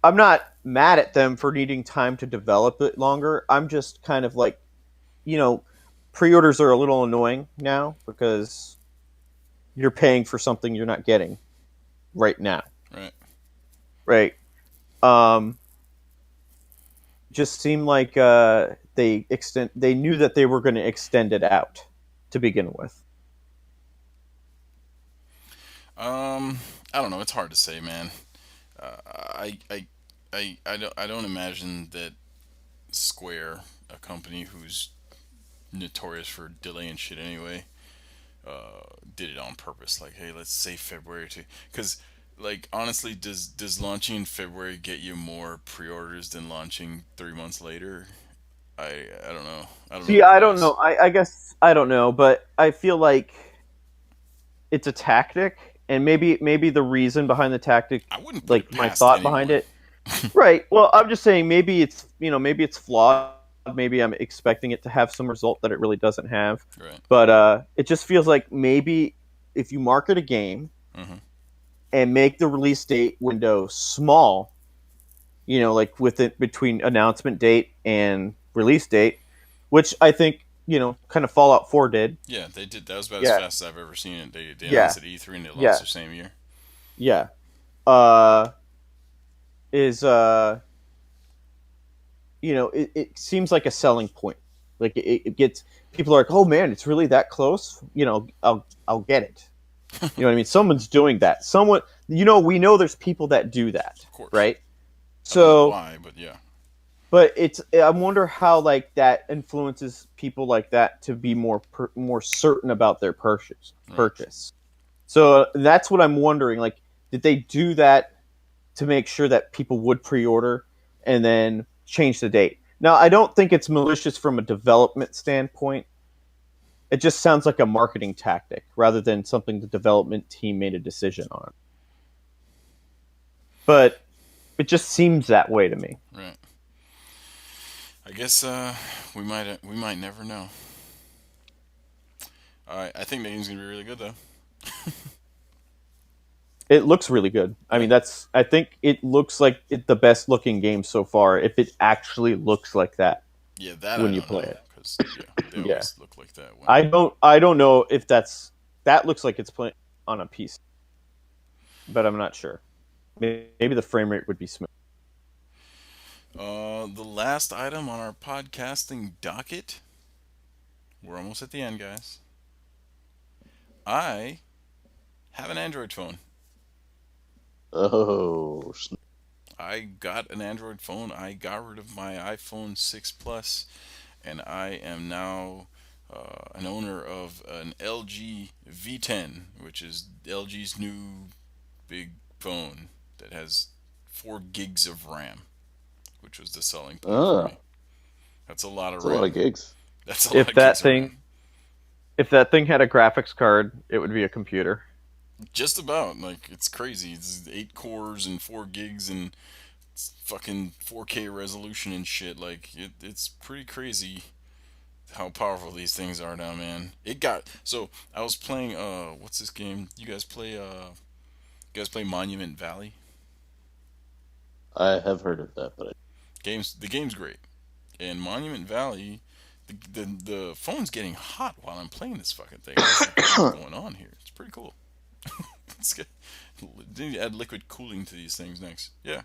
I'm not mad at them for needing time to develop it longer. I'm just kind of like, you know, pre-orders are a little annoying now because you're paying for something you're not getting right now, Right. right? Just seemed like they knew that they were going to extend it out to begin with. I don't know. It's hard to say, man. Uh, I, I, I don't imagine that Square, a company who's notorious for delaying shit anyway, did it on purpose. Like, hey, let's say February to, because like honestly, does launching in February get you more pre-orders than launching 3 months later? I don't know. I don't know See, if it I don't does. know. I guess I don't know, but I feel like it's a tactic, and maybe the reason behind the tactic, I wouldn't put it like my past thought behind anyone. it, right? Well, I'm just saying maybe it's maybe it's flawed. Maybe I'm expecting it to have some result that it really doesn't have, Right. but it just feels like maybe if you market a game Mm-hmm. and make the release date window small, like with it between announcement date and release date, which I think kind of Fallout 4 did. Yeah, they did. That was about as Yeah, fast as I've ever seen it. They yeah, announced at E3 and they launched yeah, the same year. yeah. Uh, is it seems like a selling point. Like it gets people are like, oh man, it's really that close. I'll get it. You know what I mean? Someone's doing that. Someone, we know there's people that do that, Of course. right? I don't know So, why, but yeah. but I wonder how like that influences people like that to be more certain about their purchase. Right. Purchase. So that's what I'm wondering. Like, did they do that to make sure that people would pre-order and then change the date? Now, I don't think it's malicious from a development standpoint. It just sounds like a marketing tactic rather than something the development team made a decision on. But it just seems that way to me. Right. I guess we might never know. All right. I think the game's gonna be really good though. It looks really good. I Yeah. mean, I think it looks like the best looking game so far if it actually looks like that Yeah, that I when you don't play know, it. cause yeah, they Yeah. always look like that when. I don't know if that looks like it's playing on a PC, but I'm not sure. Maybe the frame rate would be smooth. The last item on our podcasting docket. We're almost at the end, guys. I have an Android phone. Oh, I got an Android phone. I got rid of my iPhone 6 Plus, and I am now an owner of an LG V10, which is LG's new big phone that has 4 gigs of RAM, which was the selling point for me. ah, That's a lot of it's a lot of RAM. gigs. That's a lot If of gigs that of RAM. thing if that thing had a graphics card, it would be a computer. Just about. Like, it's crazy. It's 8 cores and 4 gigs and fucking 4K resolution and shit. Like, it's pretty crazy how powerful these things are now, man. It got so I was playing what's this game? You guys play Monument Valley? I have heard of that, but The game's great. And Monument Valley, the phone's getting hot while I'm playing this fucking thing. I was like, what is going on here? It's pretty cool. It's good. They need to add liquid cooling to these things next. Yeah.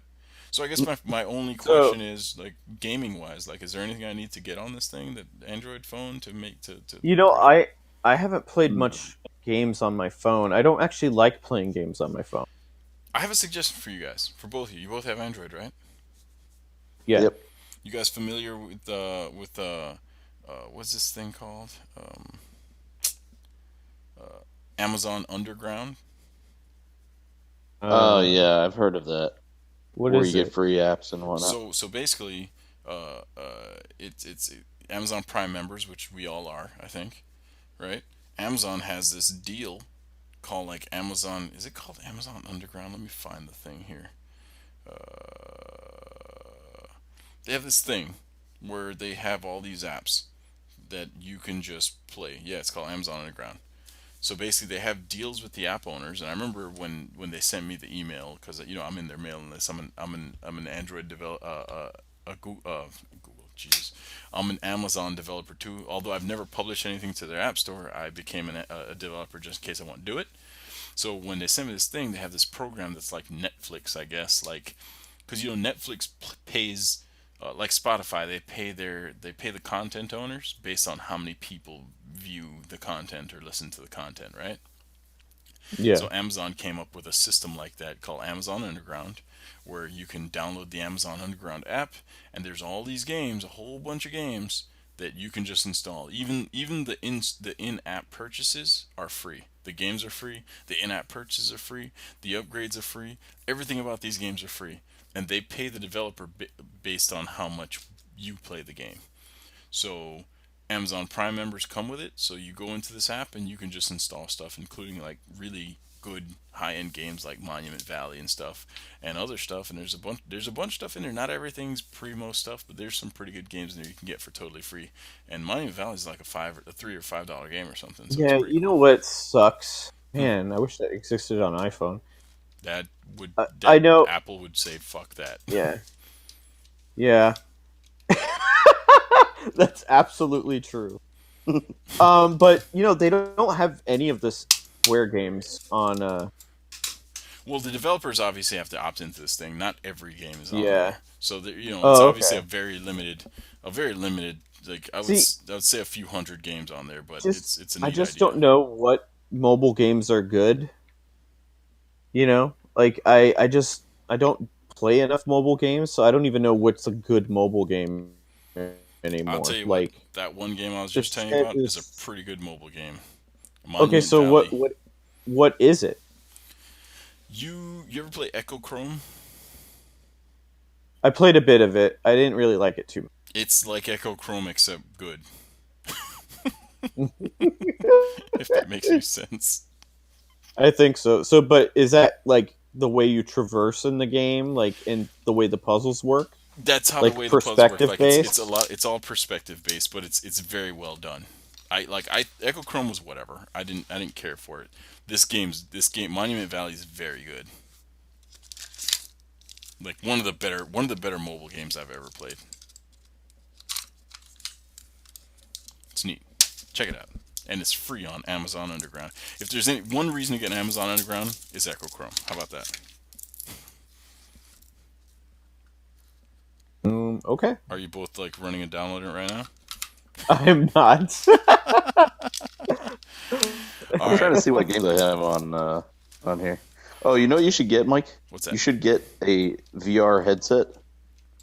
So I guess my only So, question is like gaming wise, like is there anything I need to get on this thing, that Android phone, to make to pro? I haven't played much games on my phone. I don't actually like playing games on my phone. I have a suggestion for you guys, for both of you. You both have Android, right? Yeah. yep. You guys familiar with what's this thing called? Amazon Underground. Oh Uh, yeah, I've heard of that. what Where you is get it? free apps and whatnot. So basically, it's Amazon Prime members, which we all are, I think, right? Amazon has this deal called like Amazon. Is it called Amazon Underground? Let me find the thing here. They have this thing where they have all these apps that you can just play. Yeah, it's called Amazon Underground. So basically, they have deals with the app owners, and I remember when they sent me the email, because I'm in their mailing list. I'm an Android develop Google. Jesus, I'm an Amazon developer too. Although I've never published anything to their app store, I became a developer just in case I want to do it. So when they send me this thing, they have this program that's like Netflix, I guess, like because Netflix pays like Spotify, they pay the content owners based on how many people view the content or listen to the content, right? Yeah. So Amazon came up with a system like that called Amazon Underground, where you can download the Amazon Underground app, and there's all these games, a whole bunch of games that you can just install. Even the in-app purchases are free. The games are free. The in-app purchases are free. The upgrades are free. Everything about these games are free, and they pay the developer based on how much you play the game. So Amazon Prime members come with it. So you go into this app and you can just install stuff, including like really good high-end games like Monument Valley and stuff, and other stuff. And there's a bunch of stuff in there. Not everything's primo stuff, but there's some pretty good games in there you can get for totally free. And Monument Valley is like a $3 or $5 game or something. So it's Yeah, pretty you know cool. what sucks? Hmm. Man, I wish that existed on iPhone. That would I that know. Apple would say fuck that. Yeah, yeah, that's absolutely true. But they don't have any of the Square games on. Well, the developers obviously have to opt into this thing. Not every game is on Yeah. there, so it's Oh, obviously okay. a very limited. Like See, I would say a few hundred games on there, but just it's a I neat just idea. don't know what mobile games are good. Like I don't play enough mobile games, so I don't even know what's a good mobile game I'll tell anymore. you what, Like that one game I was the just telling you shit about is a is pretty good mobile game. okay. Monument So what Valley. what what is it? You ever play Echo Chrome? I played a bit of it. I didn't really like it too It's like Echo Chrome except good, much. if that makes any sense. I think so. So, but is that like the way you traverse in the game, like in the way the puzzles work, That's how the like way the puzzles work. perspective Like it's a based? lot. It's all perspective based, but it's very well done. I Echo Chrome was whatever. I didn't care for it. This game Monument Valley is very good. Like one of the better mobile games I've ever played. It's neat. Check it out. And it's free on Amazon Underground. If there's any one reason to get an Amazon Underground is Echo Chrome. How about that? Okay, Are you both like running and downloading it right now? I'm not. All I'm right. trying to see what games I have on here. Oh, you know what you should get, Mike? What's You that? should get a VR headset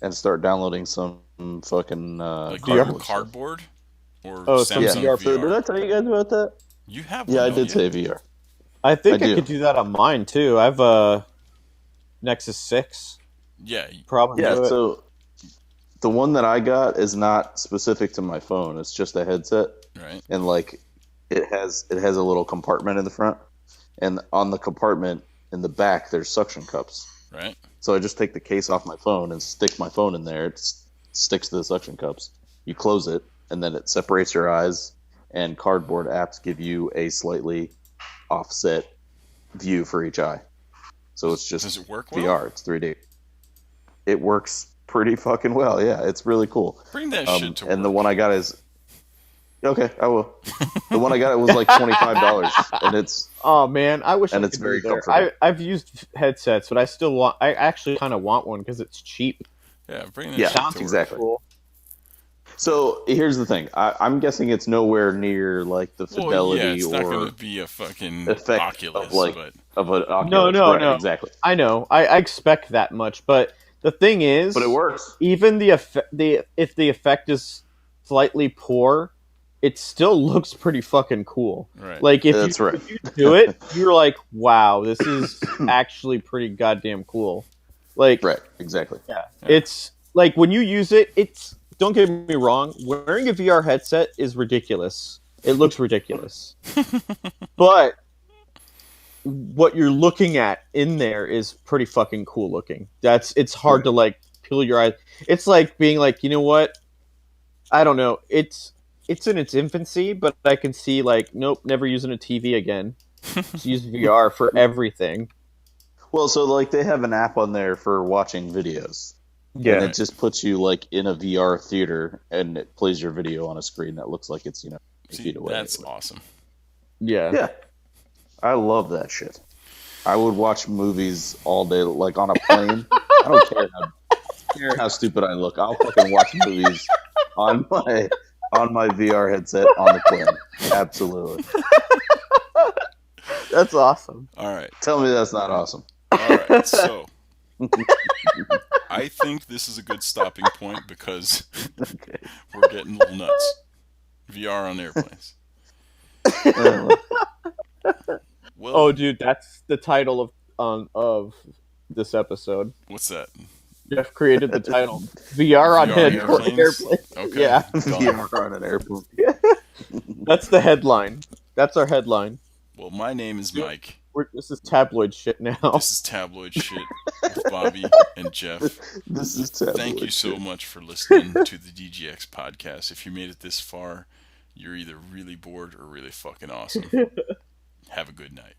and start downloading some fucking Like VR. stuff. cardboard or Oh, some Yeah. Samsung VR. So did VR? I tell you guys about that? You have Yeah, one, I don't did you? say VR. I I think I do. could do that on mine too. I have a Nexus 6. Yeah. Probably Yeah, do it. so the one that I got is not specific to my phone. It's just a headset, Right. and like it has a little compartment in the front, and on the compartment in the back there's suction cups. Right. So I just take the case off my phone and stick my phone in there. It sticks to the suction cups. You close it, and then it separates your eyes. And cardboard apps give you a slightly offset view for each eye. So it's Does just it work well? VR. It's 3D. It works pretty fucking well. Yeah, it's really cool. Bring that shit to And the work. one I got is okay. I will. The one I got it was like $25, and it's Oh man, I wish I and it's could very be there. comfortable. I've used headsets, but I still want. I actually kind of want one because it's cheap. Yeah. Bring that Yeah, shit Sounds to work. exactly. cool. So here's the thing. I'm guessing it's nowhere near like the Well, yeah, fidelity it's not or going to be a fucking effect Oculus, of like but of an No, Oculus. no, Right, no. exactly. I know. I expect that much, but the thing is, But it works. even if the effect is slightly poor, it still looks pretty fucking cool. right. Like That's right. if you do it, you're like, wow, this is actually pretty goddamn cool. Like, Right, exactly. yeah, Yeah. it's like when you use it, it's don't get me wrong, wearing a VR headset is ridiculous. It looks ridiculous, but what you're looking at in there is pretty fucking cool looking. It's hard Right. to like peel your eyes. It's like being like, you know what? I don't know. It's in its infancy, but I can see like, nope, never using a TV again. Just use VR for everything. Well, so like they have an app on there for watching videos. And it just puts you like in a VR theater and it plays your video on a screen that looks like it's, 8 See, feet away. that's awesome. yeah. Yeah. I love that shit. I would watch movies all day, like on a plane. I don't care how stupid I look. I'll fucking watch movies on my VR headset on the plane. Absolutely. That's awesome. All right. Tell me that's not awesome. All right. So I think this is a good stopping point because Okay. we're we're getting a little nuts. VR on airplanes. Uh, Well, Oh, dude, that's the title of this episode. what's that? Jeff created the title VR on VR on airplanes. Okay, Yeah, done. VR on an airplane. that's the headline. That's our headline. Well, my name is Mike. This is tabloid shit now. This is tabloid shit with Bobby and Jeff. This is tabloid Thank you so shit. much for listening to the DGX podcast. If you made it this far, you're either really bored or really fucking awesome. Have a good night.